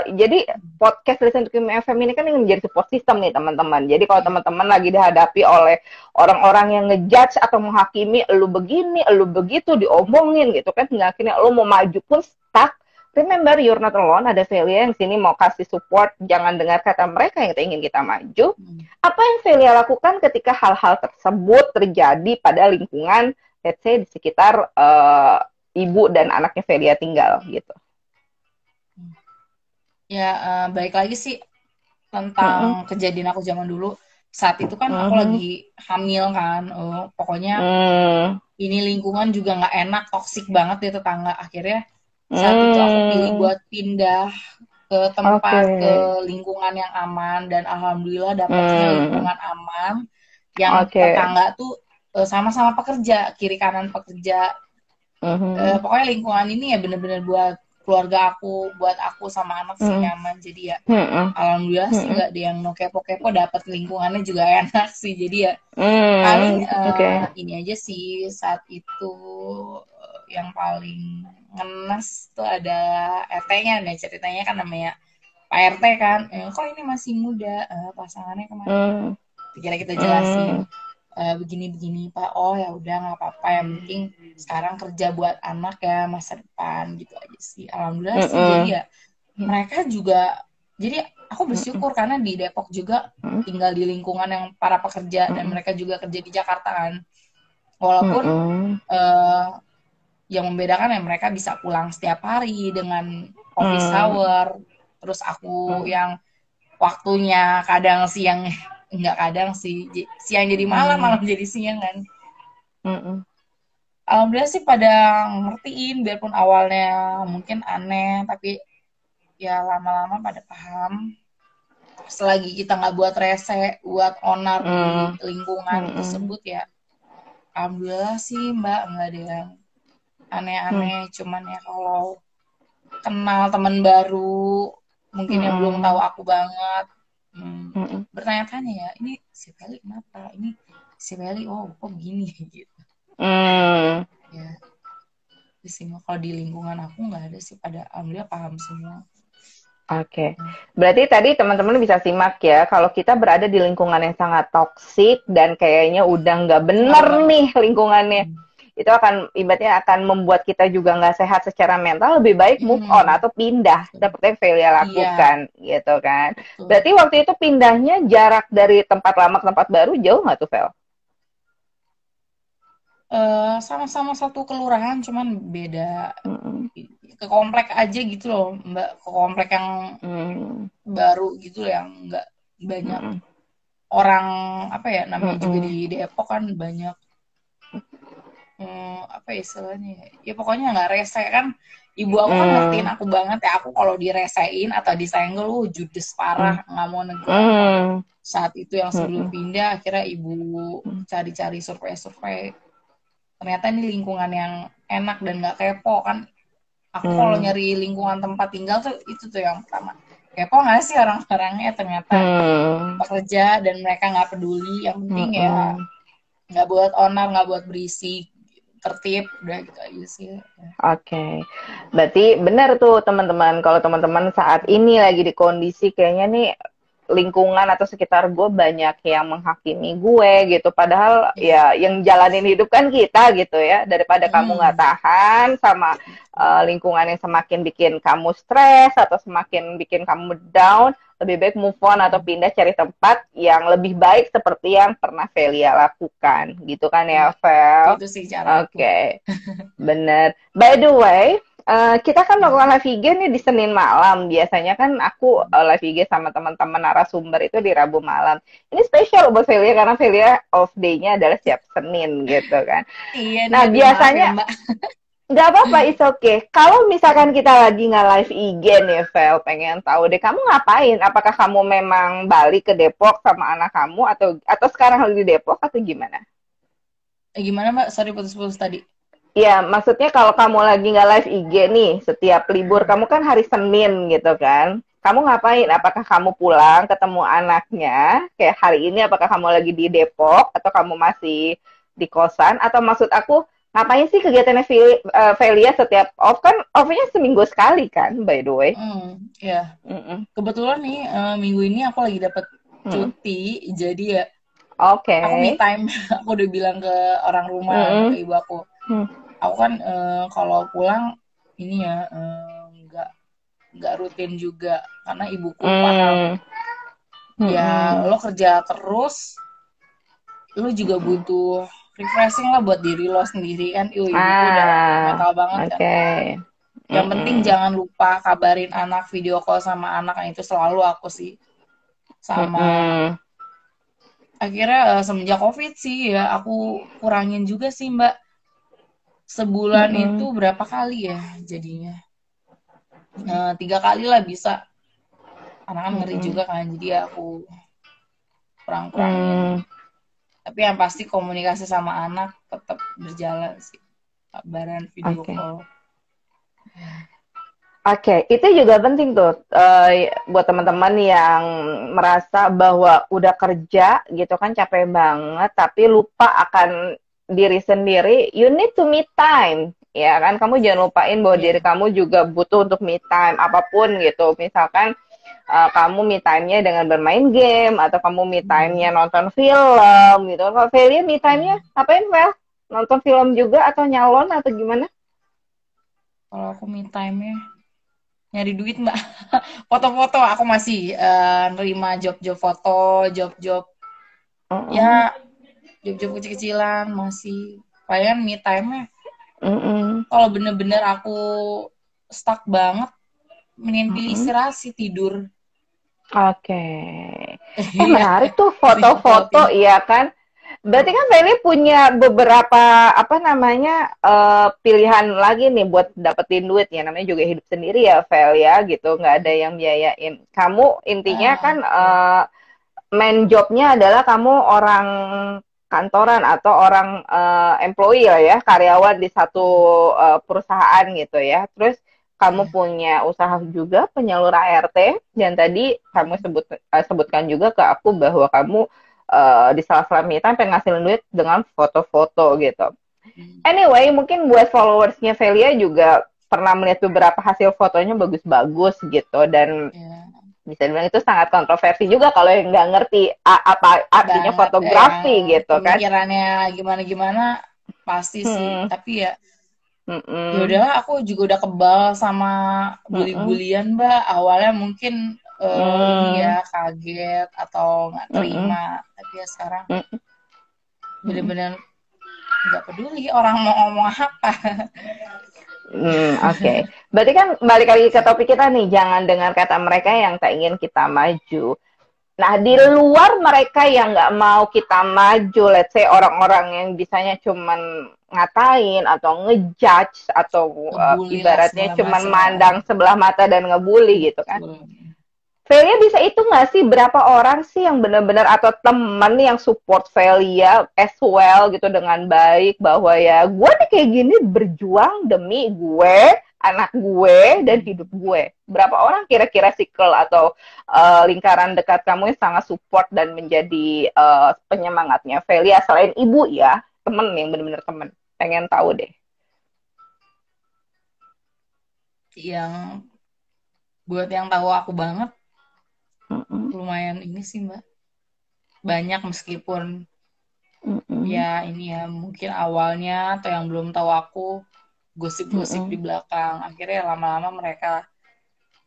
A: Jadi podcast Listen to Kim FM ini kan menjadi support system nih teman-teman. Jadi kalau teman-teman lagi dihadapi oleh orang-orang yang ngejudge atau menghakimi, lu begini, lu begitu, diomongin gitu kan, hingga akhirnya lu mau maju pun stuck. Remember, you're not alone. Ada Velia yang sini mau kasih support. Jangan dengar kata mereka yang ingin kita maju. Apa yang Velia lakukan ketika hal-hal tersebut terjadi pada lingkungan let's say di sekitar ibu dan anaknya Velia tinggal gitu.
B: Ya, balik lagi sih tentang kejadian aku zaman dulu. Saat itu kan aku lagi hamil kan. Pokoknya ini lingkungan juga nggak enak, toksik banget di tetangga. Akhirnya saat itu aku pilih buat pindah ke tempat, ke lingkungan yang aman. Dan alhamdulillah dapatnya lingkungan aman. Yang tetangga tuh sama-sama pekerja, kiri kanan pekerja. Pokoknya lingkungan ini ya bener-bener buat keluarga aku, buat aku sama anak sih nyaman. Jadi ya alhamdulillah sih nggak ada yang no kepo-kepo, dapat lingkungannya juga enak sih. Jadi ya paling ini aja sih saat itu yang paling ngenes tuh ada RT-nya nih, ceritanya kan namanya Pak RT kan, kok ini masih muda, pasangannya kemana? Kira kita jelasin begini-begini Pak, oh ya udah nggak apa-apa, yang penting sekarang kerja buat anak ya, masa depan gitu aja sih. Alhamdulillah sih. Jadi ya mereka juga, jadi aku bersyukur karena di Depok juga tinggal di lingkungan yang para pekerja dan mereka juga kerja di Jakarta kan, walaupun yang membedakan ya mereka bisa pulang setiap hari dengan office hour, terus aku yang waktunya kadang siang, enggak kadang sih siang jadi malam jadi siang kan. Alhamdulillah sih pada ngertiin, biarpun awalnya mungkin aneh, tapi ya lama-lama pada paham. Selagi kita nggak buat rese, buat onar di lingkungan tersebut ya alhamdulillah sih Mbak, nggak ada yang aneh-aneh. Cuman ya kalau kenal teman baru mungkin yang belum tahu aku banget, bertanya-tanya ya, ini si Feli kenapa, ini si Feli oh kok begini gitu. Ya di sini kalau di lingkungan aku nggak ada sih, pada alhamdulillah paham semua.
A: Oke. Berarti tadi teman-teman bisa simak ya, kalau kita berada di lingkungan yang sangat toksik dan kayaknya udah nggak bener nih lingkungannya, itu akan ibaratnya akan membuat kita juga nggak sehat secara mental, lebih baik move on atau pindah. Seperti yang Velia lakukan, gitu kan. Berarti waktu itu pindahnya jarak dari tempat lama ke tempat baru jauh nggak tuh, Vel?
B: Sama-sama satu kelurahan, cuman beda ke komplek aja gitu loh Mbak, ke komplek yang baru gitu loh, yang nggak banyak orang, apa ya namanya juga di Depok kan banyak apa ya istilahnya ya, pokoknya nggak rese kan. Ibu aku kan ngertiin aku banget ya, aku kalau diresein atau disenggol judes parah, nggak mau negur. Saat itu yang sebelum pindah akhirnya ibu cari-cari survei-survei, ternyata ini lingkungan yang enak dan nggak kepo kan. Aku kalau nyari lingkungan tempat tinggal tuh itu tuh yang pertama, kepo nggak sih orang-orangnya, ternyata pekerja dan mereka nggak peduli, yang penting ya nggak buat onar, nggak buat berisik, tertib, udah gitu aja sih.
A: Oke. Berarti benar tuh teman-teman, kalau teman-teman saat ini lagi di kondisi kayaknya nih lingkungan atau sekitar gue banyak yang menghakimi gue gitu, padahal ya yang jalanin hidup kan kita gitu ya. Daripada kamu nggak tahan sama lingkungan yang semakin bikin kamu stres atau semakin bikin kamu down, lebih baik move on atau pindah cari tempat yang lebih baik seperti yang pernah Velia lakukan gitu kan ya, Vel?
B: Itu sih cara.
A: Oke. Bener. By the way, kita kan melakukan live IG nih di Senin malam. Biasanya kan aku live IG sama teman-teman narasumber itu di Rabu malam. Ini spesial buat Velia karena Velia off day-nya adalah setiap Senin gitu kan.
B: Iya,
A: nah biasanya nggak apa-apa, it's okay. Kalau misalkan kita lagi nggak live IG nih, Vel, pengen tahu deh kamu ngapain? Apakah kamu memang balik ke Depok sama anak kamu atau sekarang lagi di Depok atau gimana?
B: Gimana Mbak? Sorry putus-putus tadi.
A: Ya, maksudnya kalau kamu lagi nggak live IG nih, setiap libur kamu kan hari Senin gitu kan. Kamu ngapain? Apakah kamu pulang ketemu anaknya? Kayak hari ini apakah kamu lagi di Depok atau kamu masih di kosan? Atau maksud aku, ngapain sih kegiatannya Velia setiap off? Kan off-nya seminggu sekali kan, by the way.
B: Ya. Kebetulan nih minggu ini aku lagi dapat cuti, jadi ya
A: Oke.
B: Aku me time. Aku udah bilang ke orang rumah, ke ibu aku. Aku kan kalau pulang ini ya nggak rutin juga karena ibuku paham. Ya lo kerja terus, lo juga butuh refreshing lah buat diri lo sendiri kan. Ibu udah
A: Ah,
B: mental banget
A: oke.
B: kan. Yang penting jangan lupa kabarin anak, video call sama anak, yang itu selalu aku sih. Sama akhirnya semenjak COVID sih ya aku kurangin juga sih Mbak. Sebulan itu berapa kali ya jadinya? 3 kali lah bisa. Anak kan ngeri juga kan, jadi aku kurang-kurangin. Tapi yang pasti komunikasi sama anak tetap berjalan sih. Kabaran, video call.
A: Oke, itu juga penting tuh buat teman-teman yang merasa bahwa udah kerja gitu kan capek banget, tapi lupa akan diri sendiri. You need to me time, ya kan? Kamu jangan lupain bahwa diri kamu juga butuh untuk me time, apapun gitu. Misalkan kamu me time-nya dengan bermain game, atau kamu me time-nya nonton film gitu. Kalau Velia me time-nya ngapain, Vel? Nonton film juga atau nyalon atau gimana?
B: Kalau aku me time-nya nyari duit Mbak. Foto-foto aku masih nerima job-job foto, job-job ya job-job kecil-kecilan masih. Palingan me time-nya kalau bener-bener aku stuck banget mending pilih istirahat sih, tidur.
A: Oke. Menarik tuh foto-foto, iya kan? Berarti kan Feli punya beberapa pilihan lagi nih buat dapetin duit ya, namanya juga hidup sendiri ya Fel ya gitu, nggak ada yang biayain. Kamu intinya kan main jobnya adalah kamu orang kantoran atau orang employee lah ya, karyawan di satu perusahaan gitu ya. Terus kamu punya usaha juga penyalur ART, dan tadi kamu sebutkan juga ke aku bahwa kamu di salah-salah me time pengen ngasilin duit dengan foto-foto gitu. Anyway, mungkin buat followersnya Velia juga pernah melihat beberapa hasil fotonya bagus-bagus gitu, dan bisa dibilang itu sangat kontroversi juga kalau yang nggak ngerti apa artinya fotografi gitu kan.
B: Pemikirannya gimana-gimana pasti sih, tapi ya ya udahlah, aku juga udah kebal sama bully-bulian Mbak. Awalnya mungkin ini ya kaget atau nggak terima, tapi ya sekarang bener-bener nggak peduli orang mau ngomong apa.
A: Oke. Berarti kan balik lagi ke topik kita nih, jangan dengar kata mereka yang tak ingin kita maju. Nah, di luar mereka yang nggak mau kita maju, let's say orang-orang yang bisanya cuman ngatain atau ngejudge atau ibaratnya cuman mandang sebelah mata dan ngebully gitu kan. Velia bisa itu nggak sih berapa orang sih yang benar-benar atau temen yang support Velia as well gitu dengan baik, bahwa ya gue nih kayak gini berjuang demi gue, anak gue, dan hidup gue. Berapa orang kira-kira circle atau lingkaran dekat kamu yang sangat support dan menjadi penyemangatnya Velia selain ibu ya, temen yang benar-benar temen. Pengen tahu deh.
B: Yang buat yang tahu aku banget lumayan ini sih Mbak, banyak meskipun ya ini ya mungkin awalnya atau yang belum tahu aku gosip-gosip di belakang, akhirnya lama-lama mereka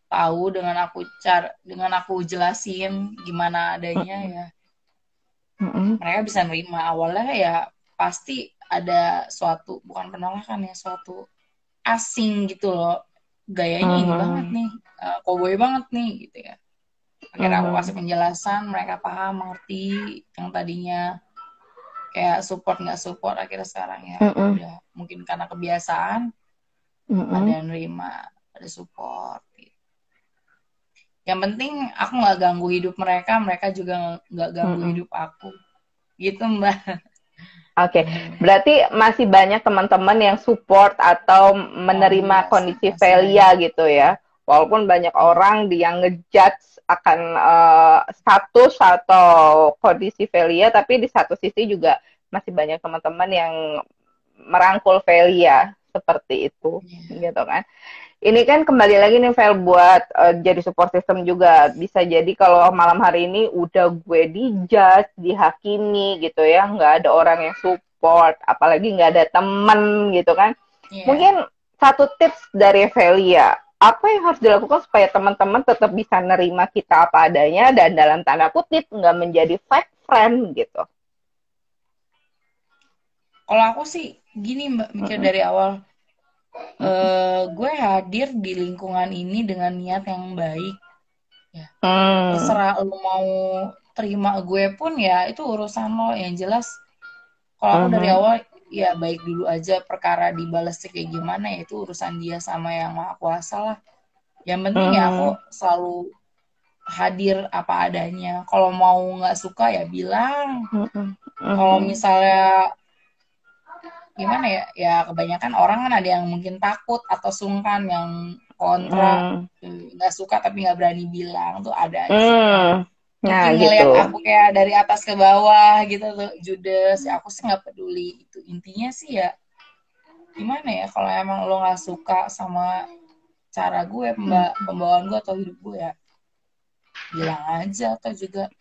B: tahu dengan aku jelasin gimana adanya ya mereka bisa nerima. Awalnya ya pasti ada suatu bukan penolakan ya, suatu asing gitu loh, gayanya ini banget nih, cowboy banget nih gitu ya. Akhirnya aku kasih penjelasan, mereka paham, mengerti. Yang tadinya kayak support nggak support, akhirnya sekarang ya udah mungkin karena kebiasaan ada yang nerima, ada support gitu. Yang penting aku nggak ganggu hidup mereka, mereka juga nggak ganggu hidup aku gitu Mbak.
A: Oke, berarti masih banyak teman-teman yang support atau menerima kondisi Velia gitu ya. Walaupun banyak orang yang ngejudge akan status atau kondisi Velia, tapi di satu sisi juga masih banyak teman-teman yang merangkul Velia seperti itu, gitu kan. Ini kan kembali lagi nih Vel, buat jadi support system juga. Bisa jadi kalau malam hari ini udah gue dijudge, dihakimi gitu ya, nggak ada orang yang support, apalagi nggak ada temen gitu kan. Mungkin satu tips dari Velia, apa yang harus dilakukan supaya teman-teman tetap bisa nerima kita apa adanya dan dalam tanda kutip nggak menjadi fake friend gitu?
B: Kalau aku sih gini Mbak, mikir
A: Mm-mm.
B: dari awal,
A: Mm-mm.
B: gue hadir di lingkungan ini dengan niat yang baik. Ya,
A: Hmm.
B: terserah lu mau terima gue pun ya itu urusan lo. Yang jelas, kalau aku dari
A: Mhm.
B: awal ya baik dulu aja, perkara dibalasnya kayak gimana ya itu urusan dia sama yang maha kuasa lah. Yang penting ya aku
A: Hmm.
B: selalu hadir apa adanya. Kalau mau nggak suka ya bilang.
A: Mhm.
B: Kalau
A: Mhm.
B: misalnya gimana ya, ya kebanyakan orang kan ada yang mungkin takut atau sungkan, yang kontra,
A: Hmm.
B: nggak suka tapi nggak berani bilang tuh ada aja yang
A: Hmm. Nah,
B: mungkin
A: gitu.
B: ngelihat aku kayak dari atas ke bawah gitu tuh, judes ya, aku sih nggak peduli itu. Intinya sih ya gimana ya, kalau emang lo nggak suka sama cara gue, pembawaan gue atau hidup gue ya bilang aja. Atau juga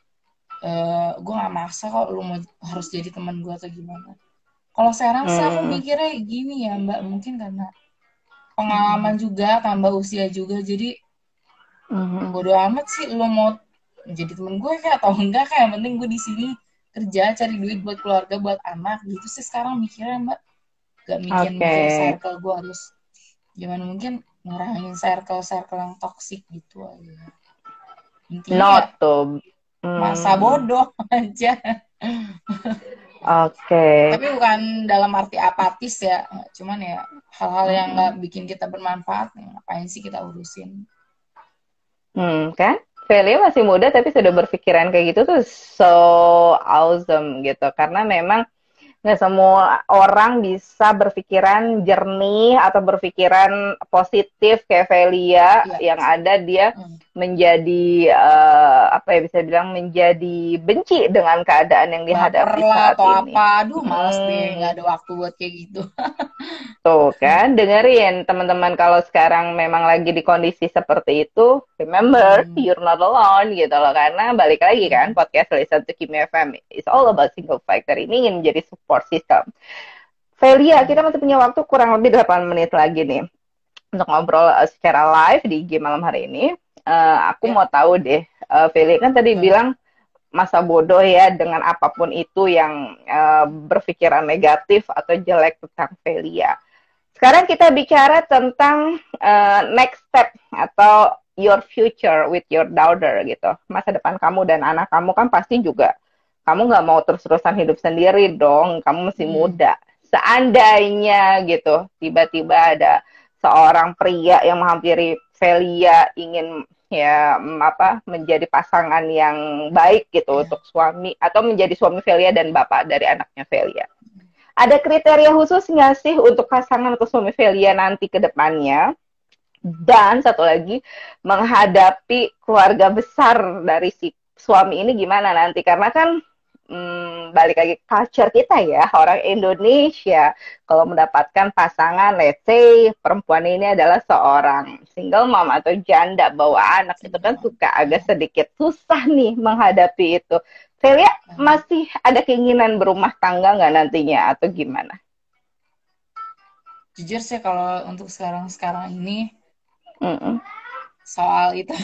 B: gue nggak maksa kok lo mau harus jadi teman gue atau gimana. Kalau sekarang sih aku
A: Hmm.
B: mikirnya gini ya Mbak, mungkin karena pengalaman juga, tambah usia juga, jadi
A: Mhm.
B: bodo amat sih lo mau jadi temen gue kayak atau enggak, kayak yang penting gue di sini kerja cari duit buat keluarga buat anak gitu sih sekarang mikirnya Mbak. Gak
A: Oke.
B: mikir circle gue harus gimana, mungkin ngurangin circle yang toksik gitu aja. Intinya ya
A: Not to.
B: masa
A: Hmm.
B: bodoh aja.
A: Oke.
B: Tapi bukan dalam arti apatis ya, cuman ya hal-hal yang nggak
A: Mhm.
B: bikin kita bermanfaat ya ngapain sih kita urusin.
A: Kan? Velia masih muda tapi sudah berpikiran kayak gitu tuh so awesome gitu. Karena memang nggak semua orang bisa berpikiran jernih atau berpikiran positif kayak Velia,
B: Iya
A: yang
B: sih.
A: ada dia
B: Hmm.
A: menjadi apa ya, bisa bilang menjadi benci dengan keadaan yang
B: Baper
A: dihadapi
B: lah
A: saat
B: atau
A: ini.
B: apa, aduh males deh, nggak
A: Hmm.
B: ada waktu buat kayak gitu.
A: Tuh kan, dengerin teman-teman, kalau sekarang memang lagi di kondisi seperti itu, remember,
B: Hmm.
A: you're not alone gitu loh. Karena balik lagi kan,
B: Hmm.
A: podcast Listen to Kimi FM, it's all about single factor. Ini ingin menjadi support system. Velia, kita
B: Hmm.
A: masih punya waktu kurang lebih 8 menit lagi nih untuk ngobrol secara live di IG malam hari ini. Aku
B: Ya,
A: mau tahu deh, Velia kan tadi
B: boleh.
A: bilang masa bodoh ya dengan apapun itu yang berpikiran negatif atau jelek tentang Velia. Sekarang kita bicara tentang next step atau your future with your daughter gitu. Masa depan kamu dan anak kamu kan pasti juga, kamu nggak mau terus-terusan hidup sendiri dong. Kamu masih
B: Hmm.
A: muda. Seandainya gitu, tiba-tiba ada seorang pria yang menghampiri Velia, ingin ya apa, menjadi pasangan yang baik gitu
B: Ya.
A: untuk suami, atau menjadi suami Velia dan bapak dari anaknya Velia. Ada kriteria khusus nggak sih untuk pasangan atau suami Velia nanti ke depannya? Dan satu lagi, menghadapi keluarga besar dari si suami ini gimana nanti? Karena kan balik lagi culture kita ya, orang Indonesia, kalau mendapatkan pasangan, let's say perempuan ini adalah seorang single mom atau janda bawa anak, itu kan
B: Single.
A: suka agak
B: Ya.
A: sedikit susah nih menghadapi itu. Velia
B: Ya.
A: masih ada keinginan berumah tangga nggak nantinya atau gimana?
B: Jujur sih kalau untuk sekarang ini
A: Mm-mm.
B: soal itu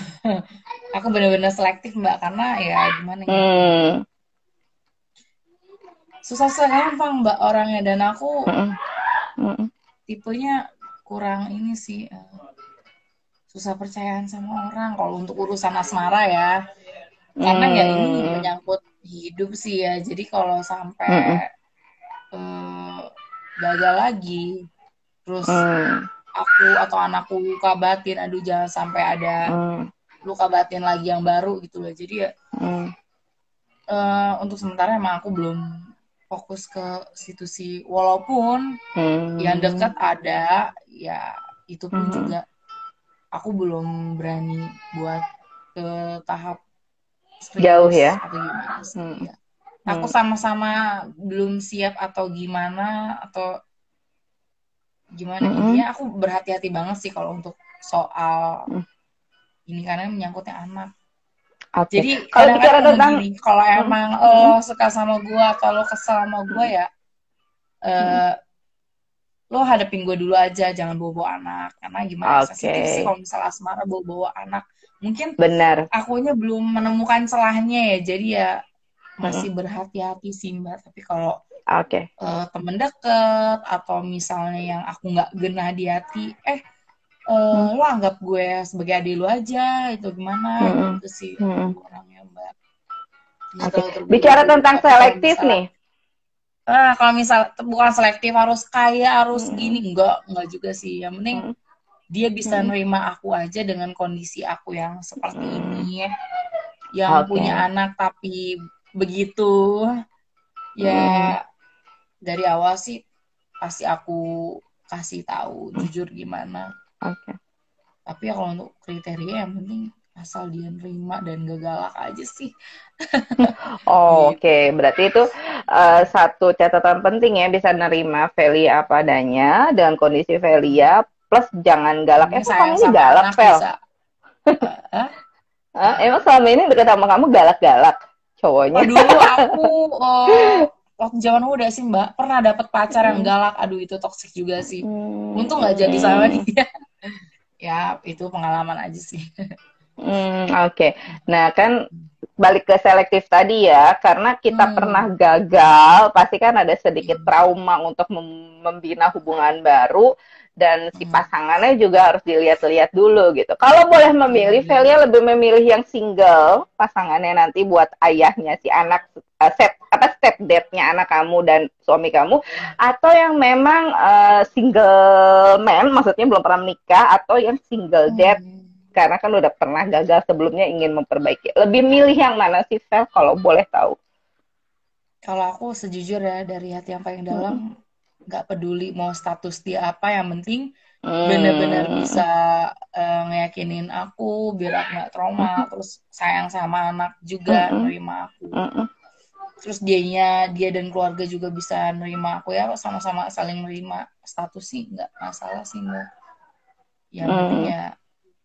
B: aku bener-bener selektif Mbak, karena ya gimana ya,
A: Hmm.
B: susah-susah gampang Mbak orangnya, dan aku
A: Mm-mm. Mm-mm.
B: tipenya kurang ini sih, susah percayaan sama orang kalau untuk urusan asmara ya. Karena ya ini
A: Hmm.
B: menyangkut hidup sih ya. Jadi kalau sampai
A: Mm-mm.
B: eh, gagal lagi, terus
A: Hmm.
B: aku atau anakku luka batin, aduh jangan sampai ada
A: Hmm.
B: luka batin lagi yang baru gitu loh. Jadi ya
A: Hmm.
B: untuk sementara emang aku belum fokus ke situ sih. Walaupun yang
A: Hmm.
B: dekat ada, ya itu pun
A: Hmm.
B: juga aku belum berani buat ke tahap
A: Jauh
B: serius
A: ya.
B: atau gimana
A: Hmm.
B: sih ya. Aku
A: Hmm.
B: sama-sama belum siap atau gimana, atau gimana,
A: Hmm.
B: intinya aku berhati-hati banget sih kalau untuk soal
A: Hmm.
B: ini karena menyangkutnya anak.
A: Oke.
B: Jadi
A: Kalau
B: kadang-kadang
A: bicara
B: ngomong
A: tentang
B: gini, kalau
A: hmm.
B: emang
A: Hmm.
B: lo suka sama gue atau lo kesel sama gue
A: Hmm.
B: ya,
A: Hmm.
B: eh, lo hadapin gue dulu aja, jangan bawa-bawa anak. Karena gimana ya,
A: Oke.
B: sensitif sih kalau misalnya asmara bawa-bawa anak. Mungkin
A: Benar.
B: akunya belum menemukan celahnya ya, jadi ya
A: Hmm.
B: masih berhati-hati sih Mbak. Tapi kalau
A: Oke.
B: temen deket atau misalnya yang aku nggak genah di hati,
A: Hmm.
B: lo anggap gue sebagai adik lo aja, itu gimana
A: Hmm.
B: gitu sih
A: Hmm.
B: aku orangnya Mbak. Nggak
A: Oke.
B: terlalu
A: Bicara
B: terburu-buru.
A: tentang
B: Tapi
A: selektif nih.
B: kalau misal bukan selektif harus kaya harus
A: Hmm.
B: gini, enggak juga sih. Yang penting
A: Hmm.
B: dia bisa
A: Hmm.
B: nerima aku aja dengan kondisi aku yang seperti
A: Hmm.
B: ini ya. Yang punya
A: Oke.
B: anak tapi begitu
A: Hmm.
B: ya, dari awal sih pasti aku kasih tahu
A: Hmm.
B: jujur gimana.
A: Oke.
B: Tapi ya kalau untuk kriteria yang penting asal dia nerima dan gak galak aja sih.
A: Oh,
B: Gitu.
A: oke. Berarti itu satu catatan penting ya, bisa nerima Velia apa adanya dengan kondisi Velia plus jangan galak.
B: Ini
A: Emang kamu
B: sayang
A: ini
B: sama
A: galak,
B: anak
A: Vel?
B: bisa. Uh,
A: Emang selama ini deket sama kamu galak-galak
B: Oh,
A: cowoknya?
B: dulu aku waktu zaman muda sih Mbak pernah dapet pacar yang
A: Hmm.
B: galak. Aduh itu toksik juga sih.
A: Hmm.
B: Untung nggak jadi sama
A: Hmm.
B: dia. Ya itu pengalaman aja sih.
A: Oke. Nah, kan balik ke selektif tadi ya, karena kita pernah
B: Hmm.
A: gagal, pasti kan ada sedikit trauma untuk membina hubungan baru, dan si
B: Hmm.
A: pasangannya juga harus dilihat-lihat dulu gitu. Kalau boleh memilih,
B: Benar-benar.
A: Velia lebih memilih yang single, pasangannya nanti buat ayahnya si anak, step date-nya anak kamu dan suami kamu, atau yang memang single man, maksudnya belum pernah menikah, atau yang single date
B: Hmm.
A: karena kan udah pernah gagal sebelumnya ingin memperbaiki. Lebih milih yang mana sih, Vel, kalau boleh tahu?
B: Kalau aku sejujurnya dari hati yang paling dalam
A: Hmm.
B: nggak peduli mau status dia apa, yang penting benar-benar
A: Hmm.
B: bisa ngeyakinin aku biar aku nggak trauma, terus sayang sama anak juga
A: Hmm.
B: nerima aku,
A: Hmm.
B: terus dia dan keluarga juga bisa nerima aku ya, sama-sama saling nerima. Status sih nggak masalah sih Mbak, yang penting
A: Hmm.
B: ya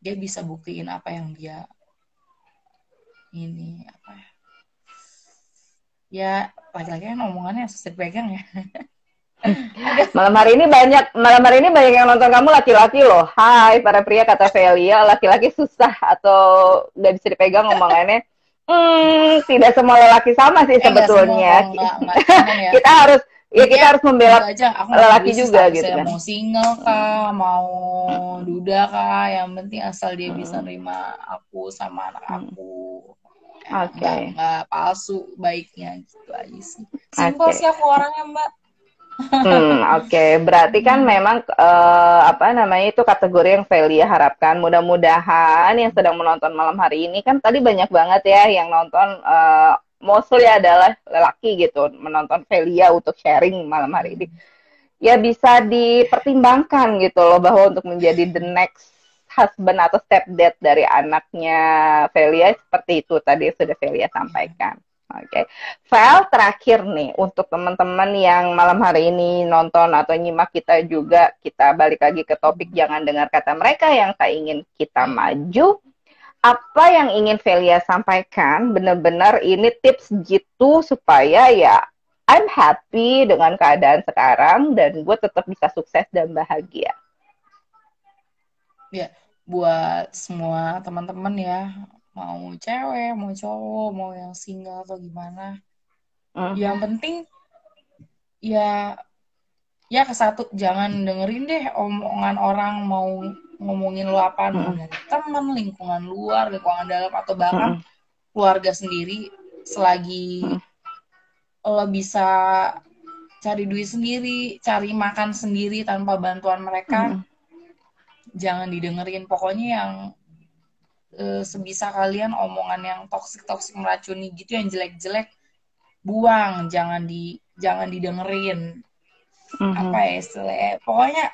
B: dia bisa buktiin apa yang dia ini apa ya, laki-laki kan omongannya susah dipegang ya. Ada.
A: Malam hari ini banyak yang nonton kamu laki-laki loh. Hai para pria, kata Velia, laki-laki susah atau nggak bisa dipegang omongannya. Tidak semua lelaki sama sih
B: Nggak semua
A: sebetulnya.
B: kalau nggak cuman ya
A: kita harus ya
B: intinya
A: kita harus membela
B: itu aja, aku nggak peduli
A: lelaki
B: sih
A: juga gitu
B: statusnya
A: kan.
B: mau single kah mau duda kah, yang penting asal dia bisa
A: Hmm.
B: nerima aku sama anak
A: Hmm.
B: aku ya,
A: Oke. Okay.
B: nggak palsu baiknya gitu aja sih,
A: Oke.
B: simpel
A: Okay.
B: sih aku orangnya Mbak.
A: Oke. Berarti kan memang apa namanya itu kategori yang Velia harapkan. Mudah-mudahan yang sedang menonton malam hari ini kan tadi banyak banget ya yang nonton mostly adalah lelaki gitu menonton Velia untuk sharing malam hari ini. Ya bisa dipertimbangkan gitu loh bahwa untuk menjadi the next husband atau stepdad dari anaknya Velia seperti itu tadi sudah Velia sampaikan. Oke, okay. Val, terakhir nih untuk teman-teman yang malam hari ini nonton atau nyimak kita juga, kita balik lagi ke topik jangan dengar kata mereka yang tak ingin kita maju. Apa yang ingin Velia sampaikan, benar-benar ini tips gitu supaya ya I'm happy dengan keadaan sekarang dan gue tetap bisa sukses dan bahagia.
B: Ya buat semua teman-teman ya, mau cewek mau cowok mau yang single atau gimana, yang penting ya ke satu, jangan dengerin deh omongan orang mau ngomongin lu apa, mau dari teman, lingkungan luar, lingkungan dalam, atau bahkan keluarga sendiri. Selagi lo bisa cari duit sendiri, cari makan sendiri tanpa bantuan mereka, jangan didengerin. Pokoknya yang sebisa kalian omongan yang toksik meracuni gitu, yang jelek-jelek buang, jangan didengerin. Apa ya istilahnya, pokoknya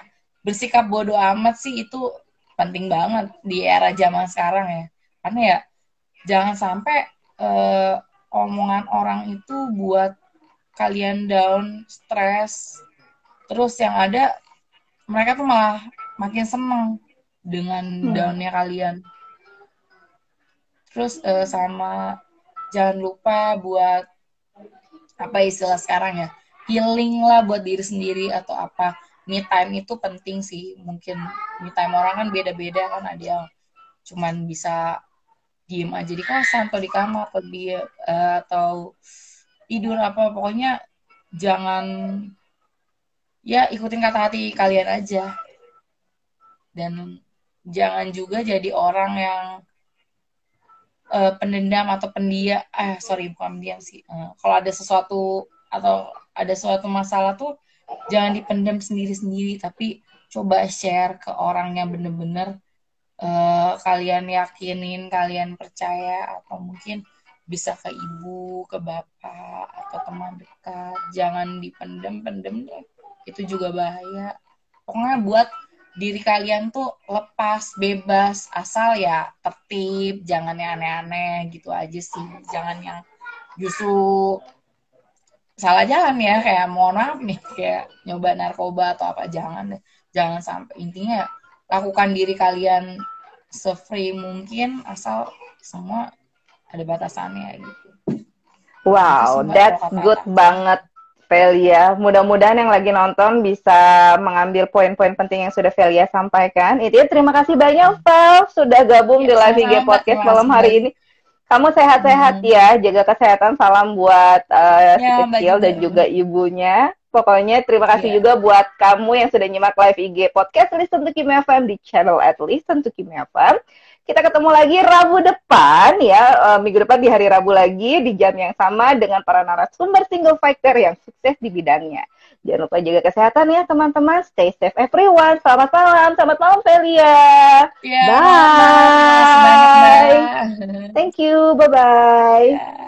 B: bersikap bodoh amat sih, itu penting banget di era zaman sekarang ya, karena ya jangan sampai omongan orang itu buat kalian down, stres, terus yang ada mereka tuh malah makin seneng dengan downnya kalian. Terus sama jangan lupa buat apa istilah sekarang ya, healing lah buat diri sendiri atau apa. Me time itu penting sih. Mungkin me time orang kan beda-beda kan, ada yang cuman bisa diem aja di kosan atau di kamar atau di atau tidur apa, pokoknya jangan, ya ikutin kata hati kalian aja. Dan jangan juga jadi orang yang pendendam atau sorry bukan pendiam sih. Kalau ada sesuatu atau ada suatu masalah tuh jangan dipendam sendiri-sendiri, tapi coba share ke orang yang bener-bener kalian yakinin, kalian percaya, atau mungkin bisa ke ibu, ke bapak, atau teman dekat. Jangan dipendam-pendam deh. Itu juga bahaya. Pokoknya buat diri kalian tuh lepas, bebas, asal ya tertib, jangan yang aneh-aneh gitu aja sih. Jangan yang justru salah jalan ya, kayak mohon maaf nih, kayak nyoba narkoba atau apa, jangan sampai. Intinya lakukan diri kalian se-free mungkin, asal semua ada batasannya gitu.
A: Wow,
B: Mbak,
A: that's good banget, Velia. Mudah-mudahan yang lagi nonton bisa mengambil poin-poin penting yang sudah Velia sampaikan. Itu ya, terima kasih banyak, Vel, sudah gabung di Live IG Podcast malam hari ini. Kamu sehat-sehat ya, jaga kesehatan. Salam buat si kecil dan juga ibunya. Pokoknya terima kasih juga buat kamu yang sudah nyimak Live IG Podcast Listen to Kimi FM di channel @Listen to Kimi FM. Kita ketemu lagi Rabu depan ya, minggu depan di hari Rabu lagi di jam yang sama dengan para narasumber single fighter yang sukses di bidangnya. Jangan lupa jaga kesehatan ya teman-teman. Stay safe everyone. Selamat malam. Selamat malam Velia.
B: Ya,
A: bye. Thank you. Bye-bye.